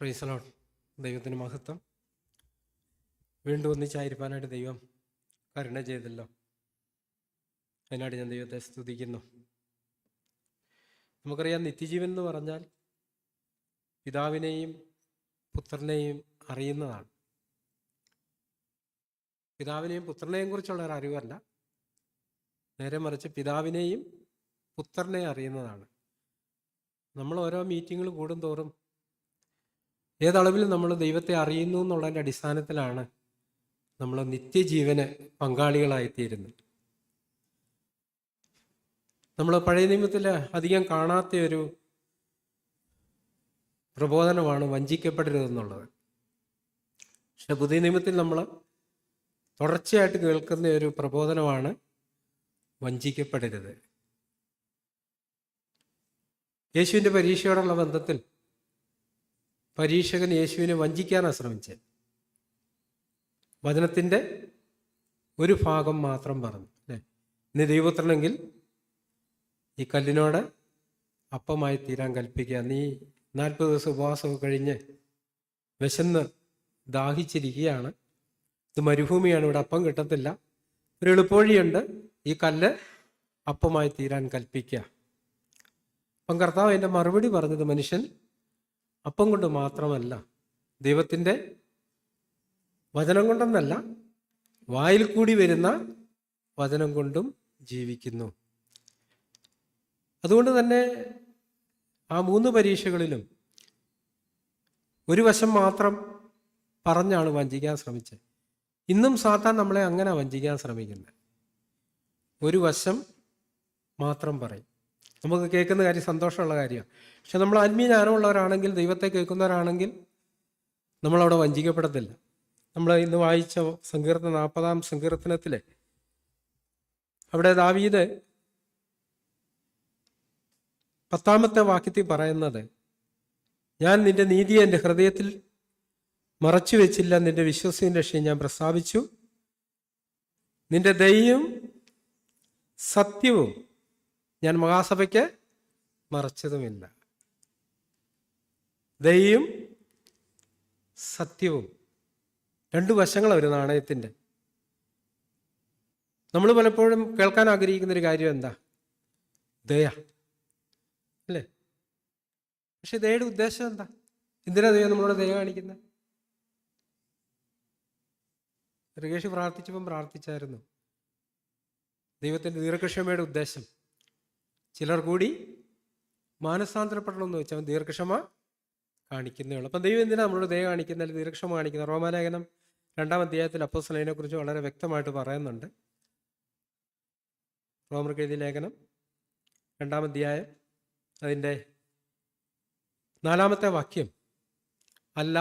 Praise the Lord. ദൈവത്തിന് മഹത്വം. വീണ്ടും ഒന്നിച്ചായിരിക്കാനായിട്ട് ദൈവം കരുണ ചെയ്തല്ലോ. അതിനായിട്ട് ഞാൻ ദൈവത്തെ സ്തുതിക്കുന്നു. നമുക്കറിയാം, നിത്യജീവൻ എന്ന് പറഞ്ഞാൽ പിതാവിനെയും പുത്രനെയും അറിയുന്നതാണ്. പിതാവിനെയും പുത്രനെയും കുറിച്ചുള്ള ഒരു അറിവല്ല, നേരെ മറിച്ച് പിതാവിനെയും പുത്രനെയും അറിയുന്നതാണ്. നമ്മൾ ഓരോ മീറ്റിങ്ങുകൾ കൂടുന്തോറും ഏതളവിൽ നമ്മൾ ദൈവത്തെ അറിയുന്നു എന്നുള്ളതിൻ്റെ അടിസ്ഥാനത്തിലാണ് നമ്മൾ നിത്യജീവന് പങ്കാളികളായിത്തീരുന്നത്. നമ്മൾ പഴയ നിയമത്തിൽ അധികം കാണാത്ത ഒരു പ്രബോധനമാണ് വഞ്ചിക്കപ്പെടരുതെന്നുള്ളത്. പക്ഷെ പുതിയ നിയമത്തിൽ നമ്മൾ തുടർച്ചയായിട്ട് കേൾക്കുന്ന ഒരു പ്രബോധനമാണ് വഞ്ചിക്കപ്പെടരുത്. യേശുവിൻ്റെ പരീക്ഷയോടുള്ള ബന്ധത്തിൽ പരീക്ഷകൻ യേശുവിനെ വഞ്ചിക്കാനാണ് ശ്രമിച്ചത്. വചനത്തിൻ്റെ ഒരു ഭാഗം മാത്രം പറഞ്ഞു, അല്ലേ? നീ ദൈവപുത്രനെങ്കിൽ ഈ കല്ലിനോട് അപ്പമായി തീരാൻ കൽപ്പിക്കുക. നീ 40 ദിവസം ഉപവാസമൊക്കെ കഴിഞ്ഞ് വിശന്ന് ദാഹിച്ചിരിക്കുകയാണ്, ഇത് മരുഭൂമിയാണ്, ഇവിടെ അപ്പം കിട്ടത്തില്ല, ഒരു എളുപ്പവഴിയുണ്ട്, ഈ കല്ല് അപ്പമായി തീരാൻ കൽപ്പിക്കുക. അപ്പം കർത്താവ് അതിൻ്റെ മറുപടി പറഞ്ഞത്, മനുഷ്യൻ അപ്പം കൊണ്ട് മാത്രമല്ല, ദൈവത്തിൻ്റെ വചനം കൊണ്ടെന്നല്ല, വായിൽ കൂടി വരുന്ന വചനം കൊണ്ടും ജീവിക്കുന്നു. അതുകൊണ്ട് തന്നെ ആ 3 പരീക്ഷകളിലും ഒരു വശം മാത്രം പറഞ്ഞാണ് വഞ്ചിക്കാൻ ശ്രമിച്ചത്. ഇന്നും സാത്താൻ നമ്മളെ അങ്ങനെ വഞ്ചിക്കാൻ ശ്രമിക്കുന്നത്. ഒരു വശം മാത്രം പറയും. നമുക്ക് കേൾക്കുന്ന കാര്യം സന്തോഷമുള്ള കാര്യമാണ്. പക്ഷെ നമ്മൾ ആത്മീയ ജ്ഞാനമുള്ളവരാണെങ്കിൽ, ദൈവത്തെ കേൾക്കുന്നവരാണെങ്കിൽ നമ്മളവിടെ വഞ്ചിക്കപ്പെടത്തില്ല. നമ്മൾ ഇന്ന് വായിച്ച സങ്കീർത്തനം 40-ാം സങ്കീർത്തനത്തിൽ അവിടെ ദാവീദ് 10-ാമത്തെ വാക്യത്തിൽ പറയുന്നത്, ഞാൻ നിന്റെ നീതിയെ എൻ്റെ ഹൃദയത്തിൽ മറച്ചു വെച്ചില്ല, നിന്റെ വിശ്വസ്തയും രക്ഷയും ഞാൻ പ്രസ്താവിച്ചു, നിന്റെ ദയയും സത്യവും ഞാൻ മഹാസഭയ്ക്ക് മറച്ചതുമില്ല. ദയയും സത്യവും 2 വശങ്ങളാണ് ഒരു നാണയത്തിൻ്റെ. നമ്മൾ പലപ്പോഴും കേൾക്കാൻ ആഗ്രഹിക്കുന്നൊരു കാര്യം എന്താ? ദയ, അല്ലേ? പക്ഷെ ദയയുടെ ഉദ്ദേശം എന്താ? എന്തിനാ ദൈവം നമ്മളോട് ദയ കാണിക്കുന്നത്? ഋഗേഷ് പ്രാർത്ഥിച്ചപ്പം പ്രാർത്ഥിച്ചായിരുന്നു, ദൈവത്തിൻ്റെ ദീർഘക്ഷമയുടെ ഉദ്ദേശം ചിലർ കൂടി മാനസാന്തരപ്പെടണമെന്ന് വെച്ചാൽ ദീർഘക്ഷമ കാണിക്കുന്നേ ഉള്ളൂ. അപ്പം ദൈവം എന്തിനാണ് നമ്മളോട് ദയ കാണിക്കുന്നത്, ദീർഘക്ഷമ കാണിക്കുന്നത്? റോമാലേഖനം 2-ാം അധ്യായത്തിൽ അപ്പോസ്തലൻ അതിനെക്കുറിച്ച് വളരെ വ്യക്തമായിട്ട് പറയുന്നുണ്ട്. റോമർക്ക് എഴുതിയ ലേഖനം 2-ാം അധ്യായം അതിൻ്റെ 4-ാമത്തെ വാക്യം, അല്ല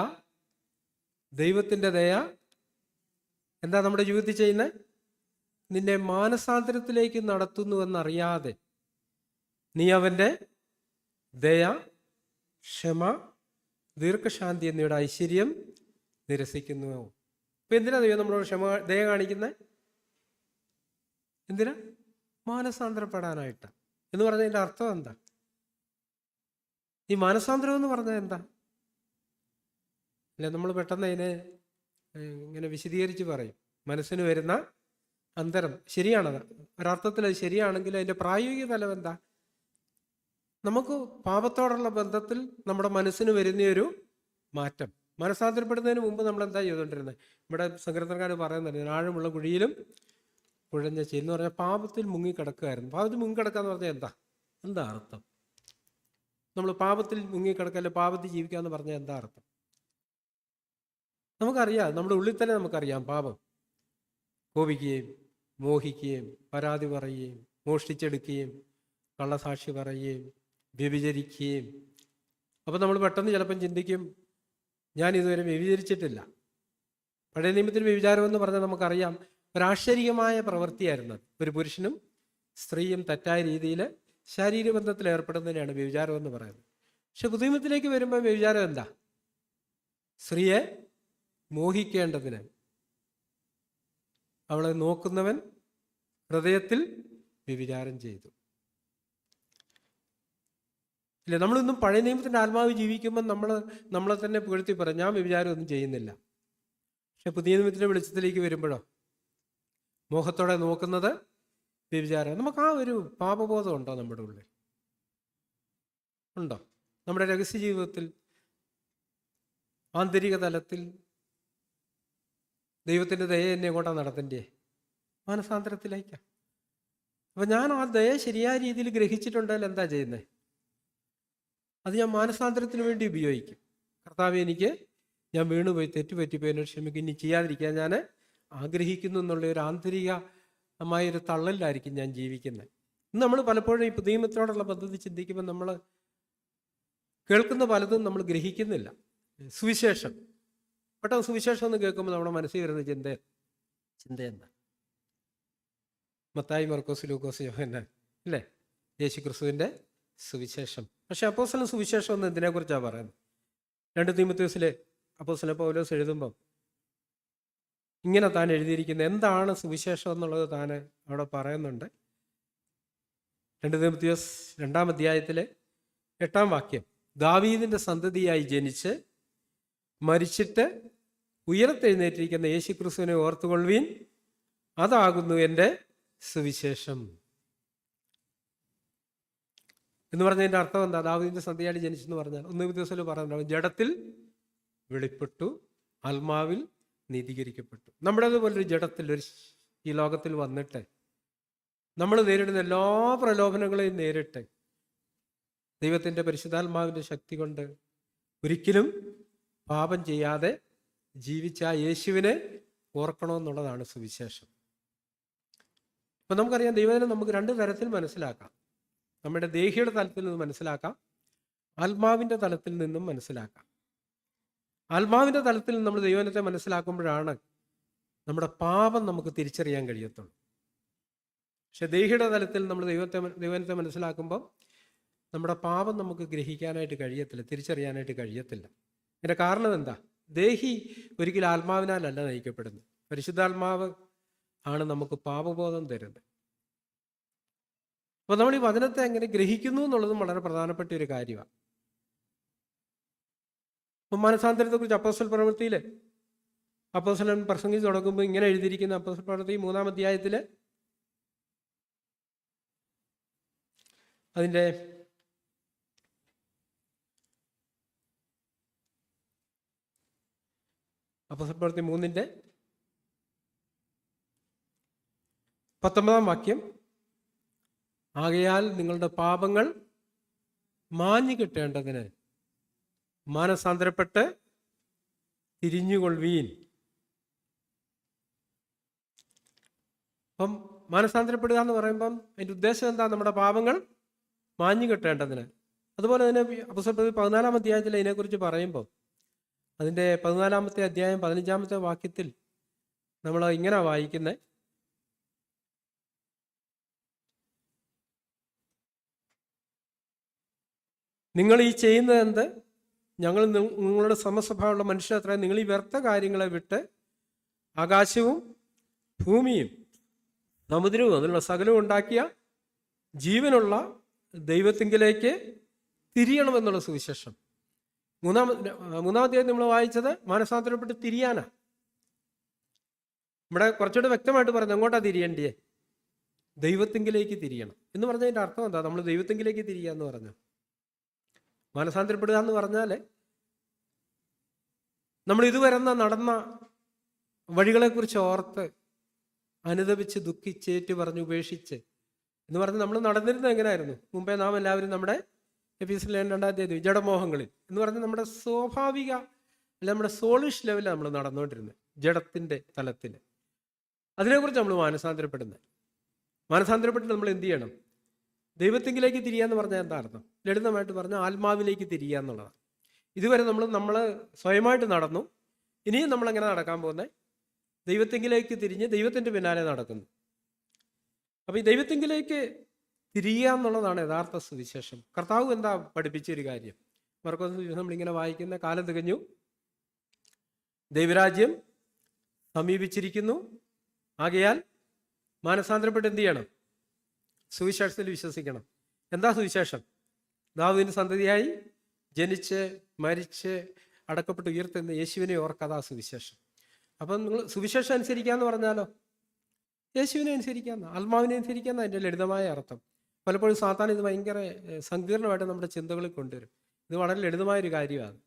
ദൈവത്തിൻ്റെ ദയ എന്താ നമ്മുടെ ജീവിതത്തിൽ ചെയ്യുന്നത്? നിന്നെ മാനസാന്തരത്തിലേക്ക് നടത്തുന്നുവെന്നറിയാതെ നീ അവൻ്റെ ദയ, ക്ഷമ, ദീർഘശാന്തി എന്നിവയുടെ ഐശ്വര്യം നിരസിക്കുന്നു. ഇപ്പം എന്തിനാ ദൈവം നമ്മളോട് ദയ കാണിക്കുന്നത്? എന്തിനാ? മാനസാന്തരപ്പെടാനായിട്ട്. എന്ന് പറഞ്ഞതിൻ്റെ അർത്ഥം എന്താ? ഈ മാനസാന്തരം എന്ന് പറഞ്ഞാൽ എന്താ? അല്ല, നമ്മൾ പെട്ടെന്ന് അതിനെ ഇങ്ങനെ വിശദീകരിച്ച് പറയും. മനസ്സിന് വരുന്ന അന്തരം ശരിയാണത്, ഒരർത്ഥത്തിൽ അത് ശരിയാണെങ്കിൽ അതിൻ്റെ പ്രായോഗിക തലം എന്താ? നമുക്ക് പാപത്തോടുള്ള ബന്ധത്തിൽ നമ്മുടെ മനസ്സിന് വരുന്നൊരു മാറ്റം. മനസ്സാന്തരപ്പെടുന്നതിന് മുമ്പ് നമ്മൾ എന്താ ചെയ്തുകൊണ്ടിരുന്നത്? ഇവിടെ സങ്കീർത്തനക്കാർ പറയുന്നുണ്ട്, ആഴമുള്ള കുഴിയിലും കുഴഞ്ഞ എന്ന് പറഞ്ഞാൽ പാപത്തിൽ മുങ്ങിക്കിടക്കുകയായിരുന്നു. പാപത്തിൽ മുങ്ങിക്കിടക്കുക എന്ന് പറഞ്ഞാൽ എന്താ അർത്ഥം? നമ്മൾ പാപത്തിൽ മുങ്ങിക്കിടക്കല്ലേ, പാപത്തിൽ ജീവിക്കുക എന്ന് പറഞ്ഞാൽ എന്താ അർത്ഥം? നമുക്കറിയാം, നമ്മുടെ ഉള്ളിൽ തന്നെ നമുക്കറിയാം, പാപം കോപിക്കുകയും മോഹിക്കുകയും പരാതി പറയുകയും മോഷ്ടിച്ചെടുക്കുകയും കള്ളസാക്ഷി പറയുകയും വ്യഭിചരിക്കുകയും. അപ്പം നമ്മൾ പെട്ടെന്ന് ചിലപ്പം ചിന്തിക്കും, ഞാൻ ഇതുവരെ വ്യഭിചരിച്ചിട്ടില്ല. പഴയ നിയമത്തിൽ വ്യഭിചാരം എന്ന് പറഞ്ഞാൽ നമുക്കറിയാം, ഒരാശ്ചര്യമായ പ്രവൃത്തിയായിരുന്നു. ഒരു പുരുഷനും സ്ത്രീയും തെറ്റായ രീതിയിൽ ശാരീരിക ബന്ധത്തിൽ ഏർപ്പെടുന്നതിനാണ് വ്യഭിചാരം എന്ന് പറയുന്നത്. പക്ഷെ പുതിയ നിയമത്തിലേക്ക് വരുമ്പോൾ വ്യഭിചാരം എന്താ? സ്ത്രീയെ മോഹിക്കേണ്ടതിന് അവളെ നോക്കുന്നവൻ ഹൃദയത്തിൽ വ്യഭിചാരം ചെയ്തു. ഇല്ല, നമ്മളിന്നും പഴയ നിയമത്തിൻ്റെ ആത്മാവ് ജീവിക്കുമ്പോൾ നമ്മളെ തന്നെ പുകഴ്ത്തി പറയും, ഞാൻ വ്യഭിചാരം ഒന്നും ചെയ്യുന്നില്ല. പക്ഷെ പുതിയ നിയമത്തിൻ്റെ വെളിച്ചത്തിലേക്ക് വരുമ്പോഴോ മോഹത്തോടെ നോക്കുന്നത് വ്യഭിചാരം. നമുക്ക് ആ ഒരു പാപബോധം ഉണ്ടോ നമ്മുടെ ഉള്ളിൽ? ഉണ്ടോ? നമ്മുടെ രഹസ്യ ജീവിതത്തിൽ, ആന്തരിക തലത്തിൽ ദൈവത്തിൻ്റെ ദയ എന്നെ എങ്ങോട്ടാണ് നടത്തേണ്ടേ? മാനസാന്തരത്തിലേക്കാണ്. അപ്പം ഞാൻ ആ ദയ ശരിയായ രീതിയിൽ ഗ്രഹിച്ചിട്ടുണ്ടെങ്കിൽ എന്താ ചെയ്യുന്നത്? അത് ഞാൻ മാനസാന്തരത്തിന് വേണ്ടി ഉപയോഗിക്കും. കർത്താവേ, ഞാൻ വീണുപോയി, തെറ്റുപറ്റിപ്പോയി, എന്നോട് ക്ഷമിക്കും, ഇനി ചെയ്യാതിരിക്കാൻ ഞാൻ ആഗ്രഹിക്കുന്നു എന്നുള്ള ഒരു ആന്തരികമായൊരു തള്ളലിലായിരിക്കും ഞാൻ ജീവിക്കുന്നത്. ഇന്ന് നമ്മൾ പലപ്പോഴും ഈ പുതിയ നിയമത്തോടുള്ള പദ്ധതി ചിന്തിക്കുമ്പോൾ നമ്മൾ കേൾക്കുന്ന പലതും നമ്മൾ ഗ്രഹിക്കുന്നില്ല. സുവിശേഷം, പെട്ടെന്ന് സുവിശേഷം എന്ന് കേൾക്കുമ്പോൾ നമ്മുടെ മനസ്സിൽ വരുന്ന ചിന്ത എന്താ? മത്തായി, മർക്കോസ്, ലൂക്കോസ്, യോഹന്നാൻ, അല്ലേ? യേശു ക്രിസ്തുവിൻ്റെ സുവിശേഷം. പക്ഷെ അപ്പോസ്തലൻ സുവിശേഷം എന്ന് എന്തിനെക്കുറിച്ചാണ് പറയുന്നത്? 2 തീമോഥെയോസിലെ അപ്പോസ്തലൻ പൗലോസ് എഴുതുമ്പം ഇങ്ങനെ താൻ എഴുതിയിരിക്കുന്നത്, എന്താണ് സുവിശേഷം എന്നുള്ളത് താൻ അവിടെ പറയുന്നുണ്ട്. 2 തീമോഥെയോസ് 2-ാം അധ്യായത്തിലെ 8-ാം വാക്യം, ദാവീദിൻ്റെ സന്തതിയായി ജനിച്ച് മരിച്ചിട്ട് ഉയർത്തെഴുന്നേറ്റിരിക്കുന്ന യേശു ക്രിസ്തുവിനെ ഓർത്തുകൊള്ളുവീൻ, അതാകുന്നു എൻ്റെ സുവിശേഷം എന്ന് പറഞ്ഞതിൻ്റെ അർത്ഥം എന്താ? ദാവീദിന്റെ സന്തതിയായി ജനിച്ചെന്ന് പറഞ്ഞാൽ 1 തീമോഥെയോസിൽ പറഞ്ഞിട്ടുണ്ടാവും, ജഡത്തിൽ വെളിപ്പെട്ടു, ആത്മാവിൽ നീതീകരിക്കപ്പെട്ടു. നമ്മുടേതുപോലൊരു ജഡത്തിൽ ഈ ലോകത്തിൽ വന്നിട്ട് നമ്മൾ നേരിടുന്ന എല്ലാ പ്രലോഭനങ്ങളെയും നേരിട്ട് ദൈവത്തിൻ്റെ പരിശുദ്ധാത്മാവിൻ്റെ ശക്തി കൊണ്ട് ഒരിക്കലും പാപം ചെയ്യാതെ ജീവിച്ച ആ യേശുവിനെ ഓർക്കണമെന്നുള്ളതാണ് സുവിശേഷം. അപ്പം നമുക്കറിയാം, ദൈവത്തിനെ നമുക്ക് 2 തരത്തിൽ മനസ്സിലാക്കാം. നമ്മുടെ ദേഹിയുടെ തലത്തിൽ നിന്ന് മനസ്സിലാക്കാം, ആത്മാവിൻ്റെ തലത്തിൽ നിന്നും മനസ്സിലാക്കാം. ആത്മാവിൻ്റെ തലത്തിൽ നമ്മൾ ദൈവത്തെ മനസ്സിലാക്കുമ്പോഴാണ് നമ്മുടെ പാപം നമുക്ക് തിരിച്ചറിയാൻ കഴിയത്തുള്ളൂ. പക്ഷെ ദേഹിയുടെ തലത്തിൽ നമ്മൾ ദൈവത്തെ മനസ്സിലാക്കുമ്പോൾ നമ്മുടെ പാപം നമുക്ക് ഗ്രഹിക്കാനായിട്ട് കഴിയത്തില്ല, തിരിച്ചറിയാനായിട്ട് കഴിയത്തില്ല. ഇതിൻ്റെ കാരണം എന്താ? ദേഹി ഒരിക്കലും ആത്മാവിനാലല്ല നയിക്കപ്പെടുന്നത്. പരിശുദ്ധാത്മാവ് ആണ് നമുക്ക് പാപബോധം തരുന്നത്. അപ്പോൾ നമ്മൾ ഈ വചനത്തെ എങ്ങനെ ഗ്രഹിക്കുന്നു എന്നുള്ളതും വളരെ പ്രധാനപ്പെട്ട ഒരു കാര്യമാണ്. അപ്പം മാനസാന്തരത്തെക്കുറിച്ച് അപ്പോസ്തല പ്രവൃത്തിയിൽ അപ്പോസ്തലൻ പ്രസംഗിച്ച് തുടങ്ങുമ്പോൾ ഇങ്ങനെ എഴുതിയിരിക്കുന്ന അപ്പോസ്തല പ്രവൃത്തി 3-ാം അധ്യായത്തിൽ അതിൻ്റെ അപ്പോസ്തല പ്രവൃത്തി 3-ന്റെ 19-ാം വാക്യം, ആകയാൽ നിങ്ങളുടെ പാപങ്ങൾ മാഞ്ഞു കിട്ടേണ്ടതിന് മാനസാന്തരപ്പെട്ട് തിരിഞ്ഞുകൊള്ളുവീൻ. അപ്പം മാനസാന്തരപ്പെടുക എന്ന് പറയുമ്പം അതിൻ്റെ ഉദ്ദേശം എന്താ? നമ്മുടെ പാപങ്ങൾ മാഞ്ഞു കിട്ടേണ്ടതിന്. അതുപോലെ തന്നെ അപ്പോസ്തല 14-ാം അധ്യായത്തിൽ അതിനെക്കുറിച്ച് പറയുമ്പോൾ അതിൻ്റെ 14-ാമത്തെ അധ്യായം 15-ാമത്തെ വാക്യത്തിൽ നമ്മൾ ഇങ്ങനെ വായിക്കുന്നത്, നിങ്ങൾ ഈ ചെയ്യുന്നത് എന്ത്? ഞങ്ങൾ നിങ്ങളുടെ സമസ്വഭാവമുള്ള മനുഷ്യരത്ര നിങ്ങൾ ഈ വ്യർത്ഥ കാര്യങ്ങളെ വിട്ട് ആകാശവും ഭൂമിയും സമുദ്രവും അതിനുള്ള സകലവും ഉണ്ടാക്കിയ ജീവനുള്ള ദൈവത്തിങ്കിലേക്ക് തിരിയണമെന്നുള്ള സുവിശേഷം. 3-ാം അധ്യായം നമ്മൾ വായിച്ചത് മാനസാന്തരപ്പെട്ട് തിരിയാനാ. ഇവിടെ കുറച്ചുകൂടെ വ്യക്തമായിട്ട് പറഞ്ഞു എങ്ങോട്ടാ തിരിയേണ്ടിയേ? ദൈവത്തിങ്കിലേക്ക് തിരിയണം എന്ന് പറഞ്ഞതിൻ്റെ അർത്ഥം എന്താ? നമ്മൾ ദൈവത്തിങ്കിലേക്ക് തിരിയുക എന്ന് പറഞ്ഞു. മാനസാന്തരപ്പെടുക എന്ന് പറഞ്ഞാൽ നമ്മൾ ഇതുവരെ നടന്ന വഴികളെക്കുറിച്ച് ഓർത്ത് അനുദപിച്ച് ദുഃഖിച്ചേറ്റ് പറഞ്ഞ് ഉപേക്ഷിച്ച് എന്ന് പറഞ്ഞ് നമ്മൾ നടന്നിരുന്നത് എങ്ങനെയായിരുന്നു? മുമ്പേ നാം എല്ലാവരും നമ്മുടെ എഫീസിയർ 2-ാം അധ്യായം ജഡമോഹങ്ങളിൽ എന്ന് പറഞ്ഞ് നമ്മുടെ സ്വാഭാവിക അല്ല നമ്മുടെ സോളിഷ് ലെവലിൽ നമ്മൾ നടന്നുകൊണ്ടിരുന്നത്, ജഡത്തിൻ്റെ തലത്തിൽ. അതിനെക്കുറിച്ച് നമ്മൾ മാനസാന്തരപ്പെടുന്നത്. മാനസാന്തരപ്പെട്ട് നമ്മൾ എന്ത് ചെയ്യണം? ദൈവത്തിങ്കിലേക്ക് തിരിയാന്ന് പറഞ്ഞാൽ എന്താ അർത്ഥം? ലളിതമായിട്ട് പറഞ്ഞാൽ ആത്മാവിലേക്ക് തിരിയുക എന്നുള്ളതാണ്. ഇതുവരെ നമ്മൾ സ്വയമായിട്ട് നടന്നു, ഇനിയും നമ്മളെങ്ങനെ നടക്കാൻ പോകുന്നത്? ദൈവത്തിങ്കിലേക്ക് തിരിഞ്ഞ് ദൈവത്തിൻ്റെ പിന്നാലെ നടക്കുന്നു. അപ്പോൾ ഈ ദൈവത്തിങ്കിലേക്ക് തിരിയുക എന്നുള്ളതാണ് യഥാർത്ഥ സുവിശേഷം. കർത്താവ് എന്താ പഠിപ്പിച്ചൊരു കാര്യം? മർക്കോസ് നമ്മളിങ്ങനെ വായിക്കുന്ന, കാലം തികഞ്ഞു, ദൈവരാജ്യം സമീപിച്ചിരിക്കുന്നു, ആകയാൽ മാനസാന്തരപ്പെട്ട് എന്ത് ചെയ്യണം? സുവിശേഷത്തിൽ വിശ്വസിക്കണം. എന്താ സുവിശേഷം? ദാവീദിന്റെ സന്തതിയായി ജനിച്ച് മരിച്ച് അടക്കപ്പെട്ട് ഉയർത്തുന്ന യേശുവിനെ ഓർക്കഥാ സുവിശേഷം. അപ്പം നിങ്ങൾ സുവിശേഷം അനുസരിക്കാന്ന് പറഞ്ഞാലോ യേശുവിനെ അനുസരിക്കാന്ന, ആത്മാവിനെ അനുസരിക്കാന്ന അതിൻ്റെ ലളിതമായ അർത്ഥം. പലപ്പോഴും സാത്താൻ ഇത് ഭയങ്കര സങ്കീർണമായിട്ട് നമ്മുടെ ചിന്തകളിൽ കൊണ്ടുവരും. ഇത് വളരെ ലളിതമായൊരു കാര്യമാണ്.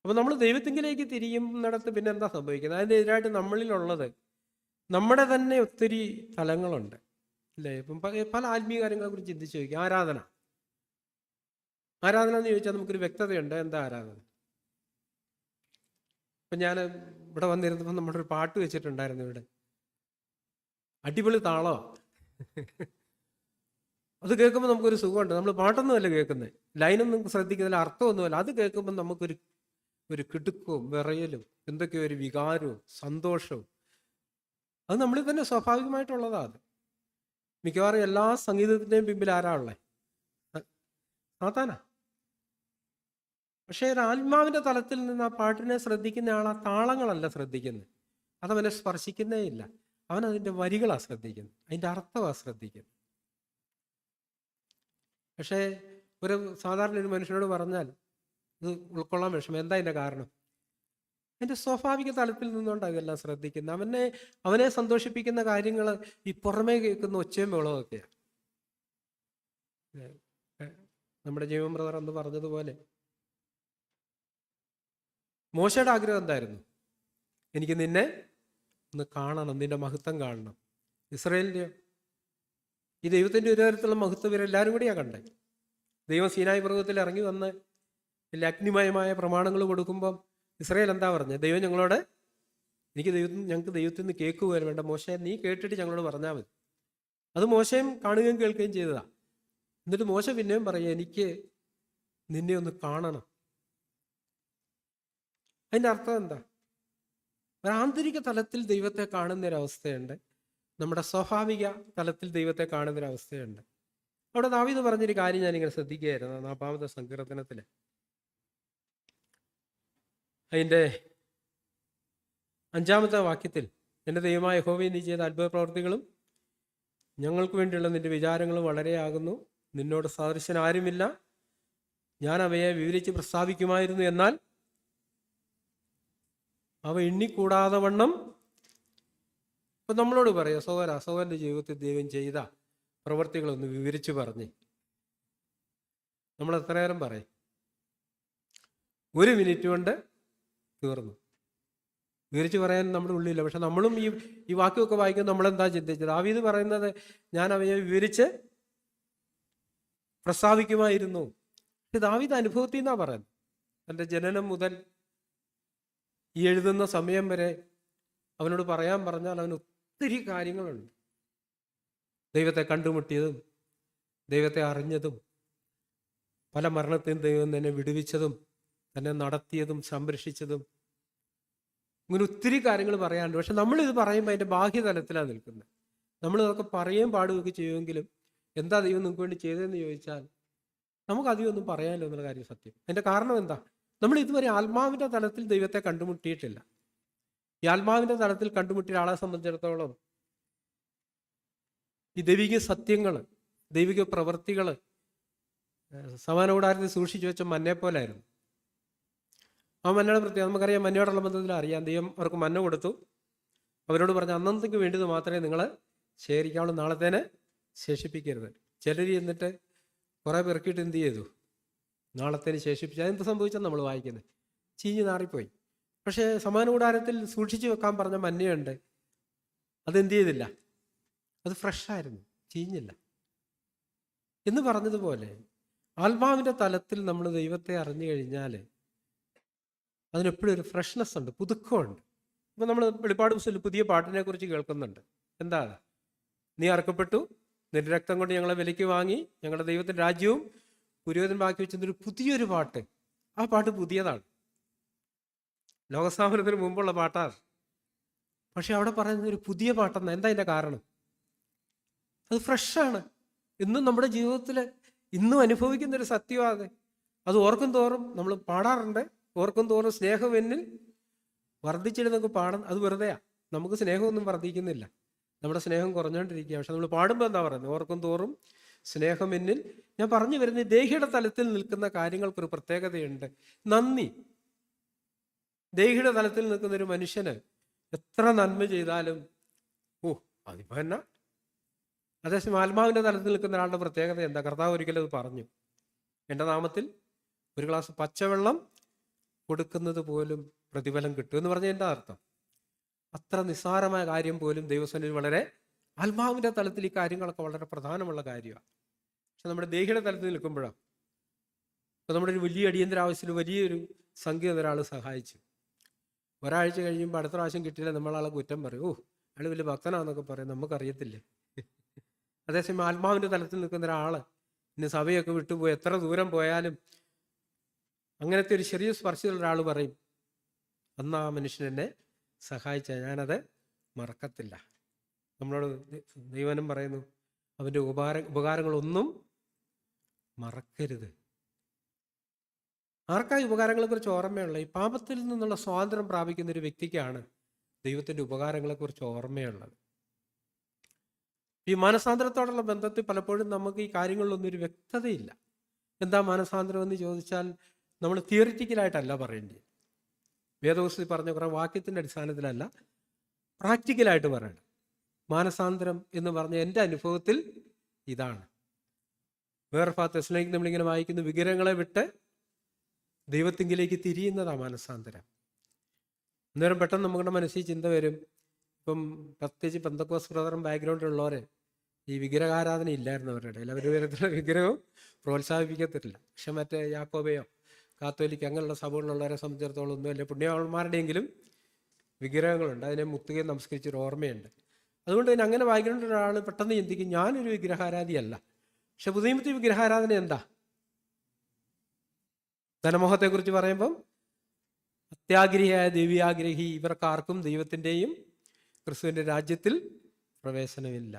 അപ്പോൾ നമ്മൾ ദൈവത്തിങ്കിലേക്ക് തിരിയുന്നിടത്ത് പിന്നെ എന്താ സംഭവിക്കുന്നത്? അതിൻ്റെ എതിരായിട്ട് നമ്മളിലുള്ളത് നമ്മുടെ തന്നെ ഒത്തിരി തലങ്ങളുണ്ട് അല്ലേ? ഇപ്പം പല ആത്മീയ കാര്യങ്ങളെ കുറിച്ച് ചിന്തിച്ച് ചോദിക്കുക. ആരാധന എന്ന് ചോദിച്ചാൽ നമുക്കൊരു വ്യക്തതയുണ്ട്. എന്താ ആരാധന? ഇപ്പം ഞാൻ ഇവിടെ വന്നിരുന്നപ്പോൾ നമ്മുടെ ഒരു പാട്ട് വെച്ചിട്ടുണ്ടായിരുന്നു. ഇവിടെ അടിപൊളി താളമാണ്. അത് കേൾക്കുമ്പോൾ നമുക്കൊരു സുഖമുണ്ട്. നമ്മൾ പാട്ടൊന്നുമല്ല കേൾക്കുന്നത്, ലൈനൊന്നും ശ്രദ്ധിക്കുന്നില്ല, അർത്ഥമൊന്നുമല്ല. അത് കേൾക്കുമ്പോൾ നമുക്കൊരു കിടുക്കവും വിറയലും എന്തൊക്കെയോ ഒരു വികാരവും സന്തോഷവും അത് നമ്മളിൽ തന്നെ സ്വാഭാവികമായിട്ടുള്ളതാണ്. അത് മിക്കവാറും എല്ലാ സംഗീതത്തിൻ്റെയും പിമ്പിൽ ആരാ ഉള്ളത്? സാത്താനാ. പക്ഷേ ഒരു ആത്മാവിൻ്റെ തലത്തിൽ നിന്ന് ആ പാട്ടിനെ ശ്രദ്ധിക്കുന്ന ആൾ ആ താളങ്ങളല്ല ശ്രദ്ധിക്കുന്നത്, അതവനെ സ്പർശിക്കുന്നേ ഇല്ല. അവൻ അതിൻ്റെ വരികളാണ് ശ്രദ്ധിക്കുന്നത്, അതിൻ്റെ അർത്ഥമാണ് ശ്രദ്ധിക്കുന്നത്. പക്ഷേ ഒരു സാധാരണ ഒരു മനുഷ്യനോട് പറഞ്ഞാൽ ഇത് ഉൾക്കൊള്ളാൻ വിഷമം. എന്താ അതിൻ്റെ കാരണം? അതിൻ്റെ സ്വാഭാവിക തലത്തിൽ നിന്നുകൊണ്ടാണ് ഇതെല്ലാം ശ്രദ്ധിക്കുന്നത്. അവനെ സന്തോഷിപ്പിക്കുന്ന കാര്യങ്ങൾ ഈ പുറമേ കേൾക്കുന്ന ഒച്ചയും ബഹളമൊക്കെയാണ്. നമ്മുടെ ജീവൻ ബ്രദർ എന്ന് പറഞ്ഞതുപോലെ മോശയുടെ ആഗ്രഹം എന്തായിരുന്നു? എനിക്ക് നിന്നെ ഒന്ന് കാണണം, നിന്റെ മഹത്വം കാണണം. ഇസ്രായേലിൻ്റെയോ ഈ ദൈവത്തിൻ്റെ ഒരു തരത്തിലുള്ള മഹത്വം ഇവരെല്ലാവരും കൂടിയാണ് കണ്ടേ. ദൈവം സീനായി പർവ്വതത്തിൽ ഇറങ്ങി വന്ന് വലിയ അഗ്നിമയമായ പ്രമാണങ്ങൾ കൊടുക്കുമ്പം ഇസ്രായേൽ എന്താ പറഞ്ഞത്? ദൈവം ഞങ്ങളോട് ഞങ്ങൾക്ക് ദൈവത്തിൽ നിന്ന് കേൾക്കുകയും വേണ്ട, മോശയെ നീ കേട്ടിട്ട് ഞങ്ങളോട് പറഞ്ഞാൽ മതി. അത് മോശയും കാണുകയും കേൾക്കുകയും ചെയ്തതാ. എന്നിട്ട് മോശ പിന്നെയും പറയുക, എനിക്ക് നിന്നെ ഒന്ന് കാണണം. അതിൻ്റെ അർത്ഥം എന്താ? ഒരു ആന്തരിക തലത്തിൽ ദൈവത്തെ കാണുന്നൊരവസ്ഥയുണ്ട്, നമ്മുടെ സ്വാഭാവിക തലത്തിൽ ദൈവത്തെ കാണുന്നൊരവസ്ഥയുണ്ട്. അവിടെ ദാവീദ് പറഞ്ഞൊരു കാര്യം ഞാനിങ്ങനെ ശ്രദ്ധിക്കുകയായിരുന്നു. 40-ാമത്തെ സങ്കീർത്തനത്തിൽ അതിൻ്റെ 5-ാമത്തെ വാക്യത്തിൽ, എൻ്റെ ദൈവമായ യഹോവേ, നീ ചെയ്ത അത്ഭുത പ്രവൃത്തികളും ഞങ്ങൾക്ക് വേണ്ടിയുള്ള നിന്റെ വിചാരങ്ങളും വളരെയാകുന്നു. നിന്നോട് സദൃശൻ ആരുമില്ല. ഞാൻ അവയെ വിവരിച്ച് പ്രസ്താവിക്കുമായിരുന്നു, എന്നാൽ അവ എണ്ണിക്കൂടാതെ വണ്ണം. ഇപ്പം നമ്മളോട് പറയാം, സഹോദരൻ്റെ ജീവിതത്തിൽ ദൈവം ചെയ്ത പ്രവൃത്തികളൊന്ന് വിവരിച്ച് പറഞ്ഞ് നമ്മൾ എത്ര നേരം പറയും? 1 മിനിറ്റ് കൊണ്ട് തീർന്നു. വിവരിച്ച് പറയാൻ നമ്മുടെ ഉള്ളിലില്ല. പക്ഷെ നമ്മളും ഈ വാക്യമൊക്കെ വായിക്കുമ്പോൾ നമ്മളെന്താ ചിന്തിച്ചത്? ദാവീദ് പറയുന്നത് ഞാൻ അവയെ വിവരിച്ച് പ്രസ്താവിക്കുമായിരുന്നു. പക്ഷെ ദാവീദ് അനുഭവത്തിൽ നിന്നാ പറയുന്നത്. തൻ്റെ ജനനം മുതൽ ഈ എഴുതുന്ന സമയം വരെ അവനോട് പറയാൻ പറഞ്ഞാൽ അവന് ഒത്തിരി കാര്യങ്ങളുണ്ട്. ദൈവത്തെ കണ്ടുമുട്ടിയതും ദൈവത്തെ അറിഞ്ഞതും പല മരണത്തെയും ദൈവം തന്നെ വിടുവിച്ചതും തന്നെ നടത്തിയതും സംരക്ഷിച്ചതും, ഇങ്ങനെ ഒത്തിരി കാര്യങ്ങൾ പറയാനുണ്ട്. പക്ഷെ നമ്മളിത് പറയുമ്പോൾ അതിൻ്റെ ബാഹ്യതലത്തിലാണ് നിൽക്കുന്നത്. നമ്മളിതൊക്കെ പറയുകയും പാടുകയൊക്കെ ചെയ്യുമെങ്കിലും എന്താ ദൈവം നിങ്ങൾക്ക് വേണ്ടി ചെയ്തതെന്ന് ചോദിച്ചാൽ നമുക്കധികം ഒന്നും പറയാനില്ല എന്നുള്ള കാര്യം സത്യം. അതിൻ്റെ കാരണം എന്താ? നമ്മൾ ഇതുവരെ ആത്മാവിൻ്റെ തലത്തിൽ ദൈവത്തെ കണ്ടുമുട്ടിയിട്ടില്ല. ഈ ആത്മാവിൻ്റെ തലത്തിൽ കണ്ടുമുട്ടിയ ആളെ സംബന്ധിച്ചിടത്തോളം ഈ ദൈവിക സത്യങ്ങൾ, ദൈവിക പ്രവൃത്തികൾ സമാന കൂടാരത്തിൽ സൂക്ഷിച്ചു വെച്ച മന്നെ പോലായിരുന്നു. ആ മന്നയുടെ പ്രത്യേകം നമുക്കറിയാം. മന്നയോടുള്ള ബന്ധത്തിൽ അറിയാം. ദൈവം അവർക്ക് മന്ന കൊടുത്തു. അവരോട് പറഞ്ഞ അന്നത്തേക്ക് വേണ്ടത് മാത്രമേ നിങ്ങൾ ശേഖരിക്കാവുള്ളൂ, നാളത്തേനെ ശേഷിപ്പിക്കരുത്. ചിലർ എന്നിട്ട് കുറേ പെറുക്കിയിട്ട് എന്ത് ചെയ്തു? നാളത്തേന് ശേഷിപ്പിച്ചു. അതെന്ത് സംഭവിച്ചാൽ നമ്മൾ വായിക്കുന്നത്? ചീഞ്ഞ് നാറിപ്പോയി. പക്ഷേ സമാന കൂടാരത്തിൽ സൂക്ഷിച്ചു വെക്കാൻ പറഞ്ഞ മന്നയുണ്ട്, അതെന്ത് ചെയ്തില്ല? അത് ഫ്രഷായിരുന്നു, ചീഞ്ഞില്ല. എന്ന് പറഞ്ഞതുപോലെ ആത്മാവിൻ്റെ തലത്തിൽ നമ്മൾ ദൈവത്തെ അറിഞ്ഞു കഴിഞ്ഞാൽ അതിനെപ്പോഴും ഒരു ഫ്രഷ്നെസ് ഉണ്ട്, പുതുക്കമുണ്ട്. ഇപ്പം നമ്മൾ വെളിപ്പാട് പുസ്തകത്തിൽ പുതിയ പാട്ടിനെ കുറിച്ച് കേൾക്കുന്നുണ്ട്. എന്താ? നീ അറക്കപ്പെട്ടു, നിന്റെ രക്തം കൊണ്ട് ഞങ്ങളെ വിലയ്ക്ക് വാങ്ങി, ഞങ്ങളുടെ ദൈവത്തിൻ്റെ രാജ്യവും പുരോഹിതൻ ബാക്കി വെച്ചൊരു പുതിയൊരു പാട്ട്. ആ പാട്ട് പുതിയതാണ്, ലോകസ്ഥാപനത്തിന് മുമ്പുള്ള പാട്ടാണ്. പക്ഷെ അവിടെ പറയുന്നത് ഒരു പുതിയ പാട്ടെന്ന്. എന്താ അതിൻ്റെ കാരണം? അത് ഫ്രഷാണ്. ഇന്നും നമ്മുടെ ജീവിതത്തിൽ ഇന്നും അനുഭവിക്കുന്നൊരു സത്യമാണ്. അത് ഓർക്കും തോറും നമ്മൾ പാടാറുണ്ട്. ഓർക്കും തോറും സ്നേഹം എന്നിൽ വർദ്ധിച്ചിടുന്നൊക്കെ പാടും. അത് വെറുതെയാണ്. നമുക്ക് സ്നേഹമൊന്നും വർദ്ധിക്കുന്നില്ല, നമ്മുടെ സ്നേഹം കുറഞ്ഞുകൊണ്ടിരിക്കുക. പക്ഷെ നമ്മൾ പാടുമ്പോൾ എന്താ പറയുന്നത്? ഓർക്കും തോറും സ്നേഹം എന്നിൽ. ഞാൻ പറഞ്ഞു വരുന്ന ദേഹിയുടെ തലത്തിൽ നിൽക്കുന്ന കാര്യങ്ങൾക്കൊരു പ്രത്യേകതയുണ്ട്. നന്ദി. ദേഹിയുടെ തലത്തിൽ നിൽക്കുന്ന ഒരു മനുഷ്യന് എത്ര നന്മ ചെയ്താലും അതിപ്പോ എന്നാ. അതേസമയം ആത്മാവിന്റെ തലത്തിൽ നിൽക്കുന്ന ഒരാളുടെ പ്രത്യേകത എന്താ? കർത്താവ് ഒരിക്കലും അത് പറഞ്ഞു, എൻ്റെ നാമത്തിൽ ഒരു ഗ്ലാസ് പച്ചവെള്ളം കൊടുക്കുന്നത് പോലും പ്രതിഫലം കിട്ടും എന്ന് പറഞ്ഞ എന്താ അർത്ഥം? അത്ര നിസ്സാരമായ കാര്യം പോലും ദൈവസന്നിധിയിൽ വളരെ ആത്മാവിന്റെ തലത്തിൽ ഈ കാര്യങ്ങളൊക്കെ വളരെ പ്രധാനമുള്ള കാര്യമാണ്. പക്ഷെ നമ്മുടെ ദേഹിയുടെ തലത്തിൽ നിൽക്കുമ്പോഴാണ്. ഇപ്പൊ നമ്മുടെ ഒരു വലിയ അടിയന്തര ആവശ്യത്തിൽ വലിയൊരു സംഖ്യ ഒരാൾ സഹായിച്ചു, ഒരാഴ്ച കഴിയുമ്പോൾ അടുത്ത പ്രാവശ്യം കിട്ടിയില്ല, നമ്മളാളെ കുറ്റം പറയും, അയാൾ വലിയ ഭക്തനാന്നൊക്കെ പറയും, നമുക്കറിയത്തില്ലേ. അതേസമയം ആത്മാവിന്റെ തലത്തിൽ നിൽക്കുന്ന ഒരാള് ഇന്ന് സഭയൊക്കെ വിട്ടുപോയി എത്ര ദൂരം പോയാലും അങ്ങനത്തെ ഒരു ചെറിയ സ്പർശമുള്ള ഒരാൾ പറയും, അന്ന് ആ മനുഷ്യൻ എന്നെ സഹായിച്ച ഞാനത് മറക്കത്തില്ല. നമ്മളോട് ദൈവനും പറയുന്നു, അവൻ്റെ ഉപകാരങ്ങളൊന്നും മറക്കരുത്. ആർക്കായി ഉപകാരങ്ങളെക്കുറിച്ച് ഓർമ്മയുള്ള? ഈ പാപത്തിൽ നിന്നുള്ള സ്വാതന്ത്ര്യം പ്രാപിക്കുന്ന ഒരു വ്യക്തിക്കാണ് ദൈവത്തിൻ്റെ ഉപകാരങ്ങളെക്കുറിച്ച് ഓർമ്മയുള്ളത്. ഈ മാനസാന്തരത്തോടുള്ള ബന്ധത്തിൽ പലപ്പോഴും നമുക്ക് ഈ കാര്യങ്ങളിലൊന്നും ഒരു വ്യക്തതയില്ല. എന്താ മാനസാന്തരം എന്ന് ചോദിച്ചാൽ നമ്മൾ തിയറിറ്റിക്കലായിട്ടല്ല പറയേണ്ടത്. വേദപുസ്തകത്തിൽ പറഞ്ഞ കുറേ വാക്യത്തിൻ്റെ അടിസ്ഥാനത്തിലല്ല, പ്രാക്ടിക്കലായിട്ട് പറയണം. മാനസാന്തരം എന്ന് പറഞ്ഞ എൻ്റെ അനുഭവത്തിൽ ഇതാണ്. വേറെ തെസ്സലോനിക്കർ നമ്മളിങ്ങനെ വായിക്കുന്നു, വിഗ്രഹങ്ങളെ വിട്ട് ദൈവത്തിങ്കിലേക്ക് തിരിയുന്നതാ മാനസാന്തരം. അന്നേരം പെട്ടെന്ന് നമ്മുടെ മനസ്സിൽ ചിന്ത വരും, ഇപ്പം പ്രത്യേകിച്ച് പെന്തക്കോസ്ത് ബ്രദറും ബാക്ക്ഗ്രൗണ്ടിലുള്ളവരെ ഈ വിഗ്രഹാരാധന ഇല്ലായിരുന്നു അവരുടെ ഇടയിൽ. അവർ തരത്തിലുള്ള വിഗ്രഹവും പ്രോത്സാഹിപ്പിക്കത്തില്ല. പക്ഷെ മറ്റേ യാക്കോബയോ കാത്തോലിക്ക് അങ്ങനെയുള്ള സഭകളിലുള്ളവരെ സംബന്ധിച്ചിടത്തോളം ഒന്നുമല്ല, പുണ്യവാന്മാരുടെയെങ്കിലും വിഗ്രഹങ്ങളുണ്ട്, അതിനെ മുത്തുകയും നമസ്കരിച്ചൊരു ഓർമ്മയുണ്ട്. അതുകൊണ്ട് തന്നെ അങ്ങനെ വായിക്കേണ്ട ഒരാൾ പെട്ടെന്ന് ചിന്തിക്കും, ഞാനൊരു വിഗ്രഹാരാധിയല്ല. പക്ഷെ പുതിയമത്തെ വിഗ്രഹാരാധന എന്താ? ധനമോഹത്തെക്കുറിച്ച് പറയുമ്പം അത്യാഗ്രഹിയായ ദൈവീയാഗ്രഹി ഇവർക്കാർക്കും ദൈവത്തിൻ്റെയും ക്രിസ്തുവിൻ്റെ രാജ്യത്തിൽ പ്രവേശനമില്ല.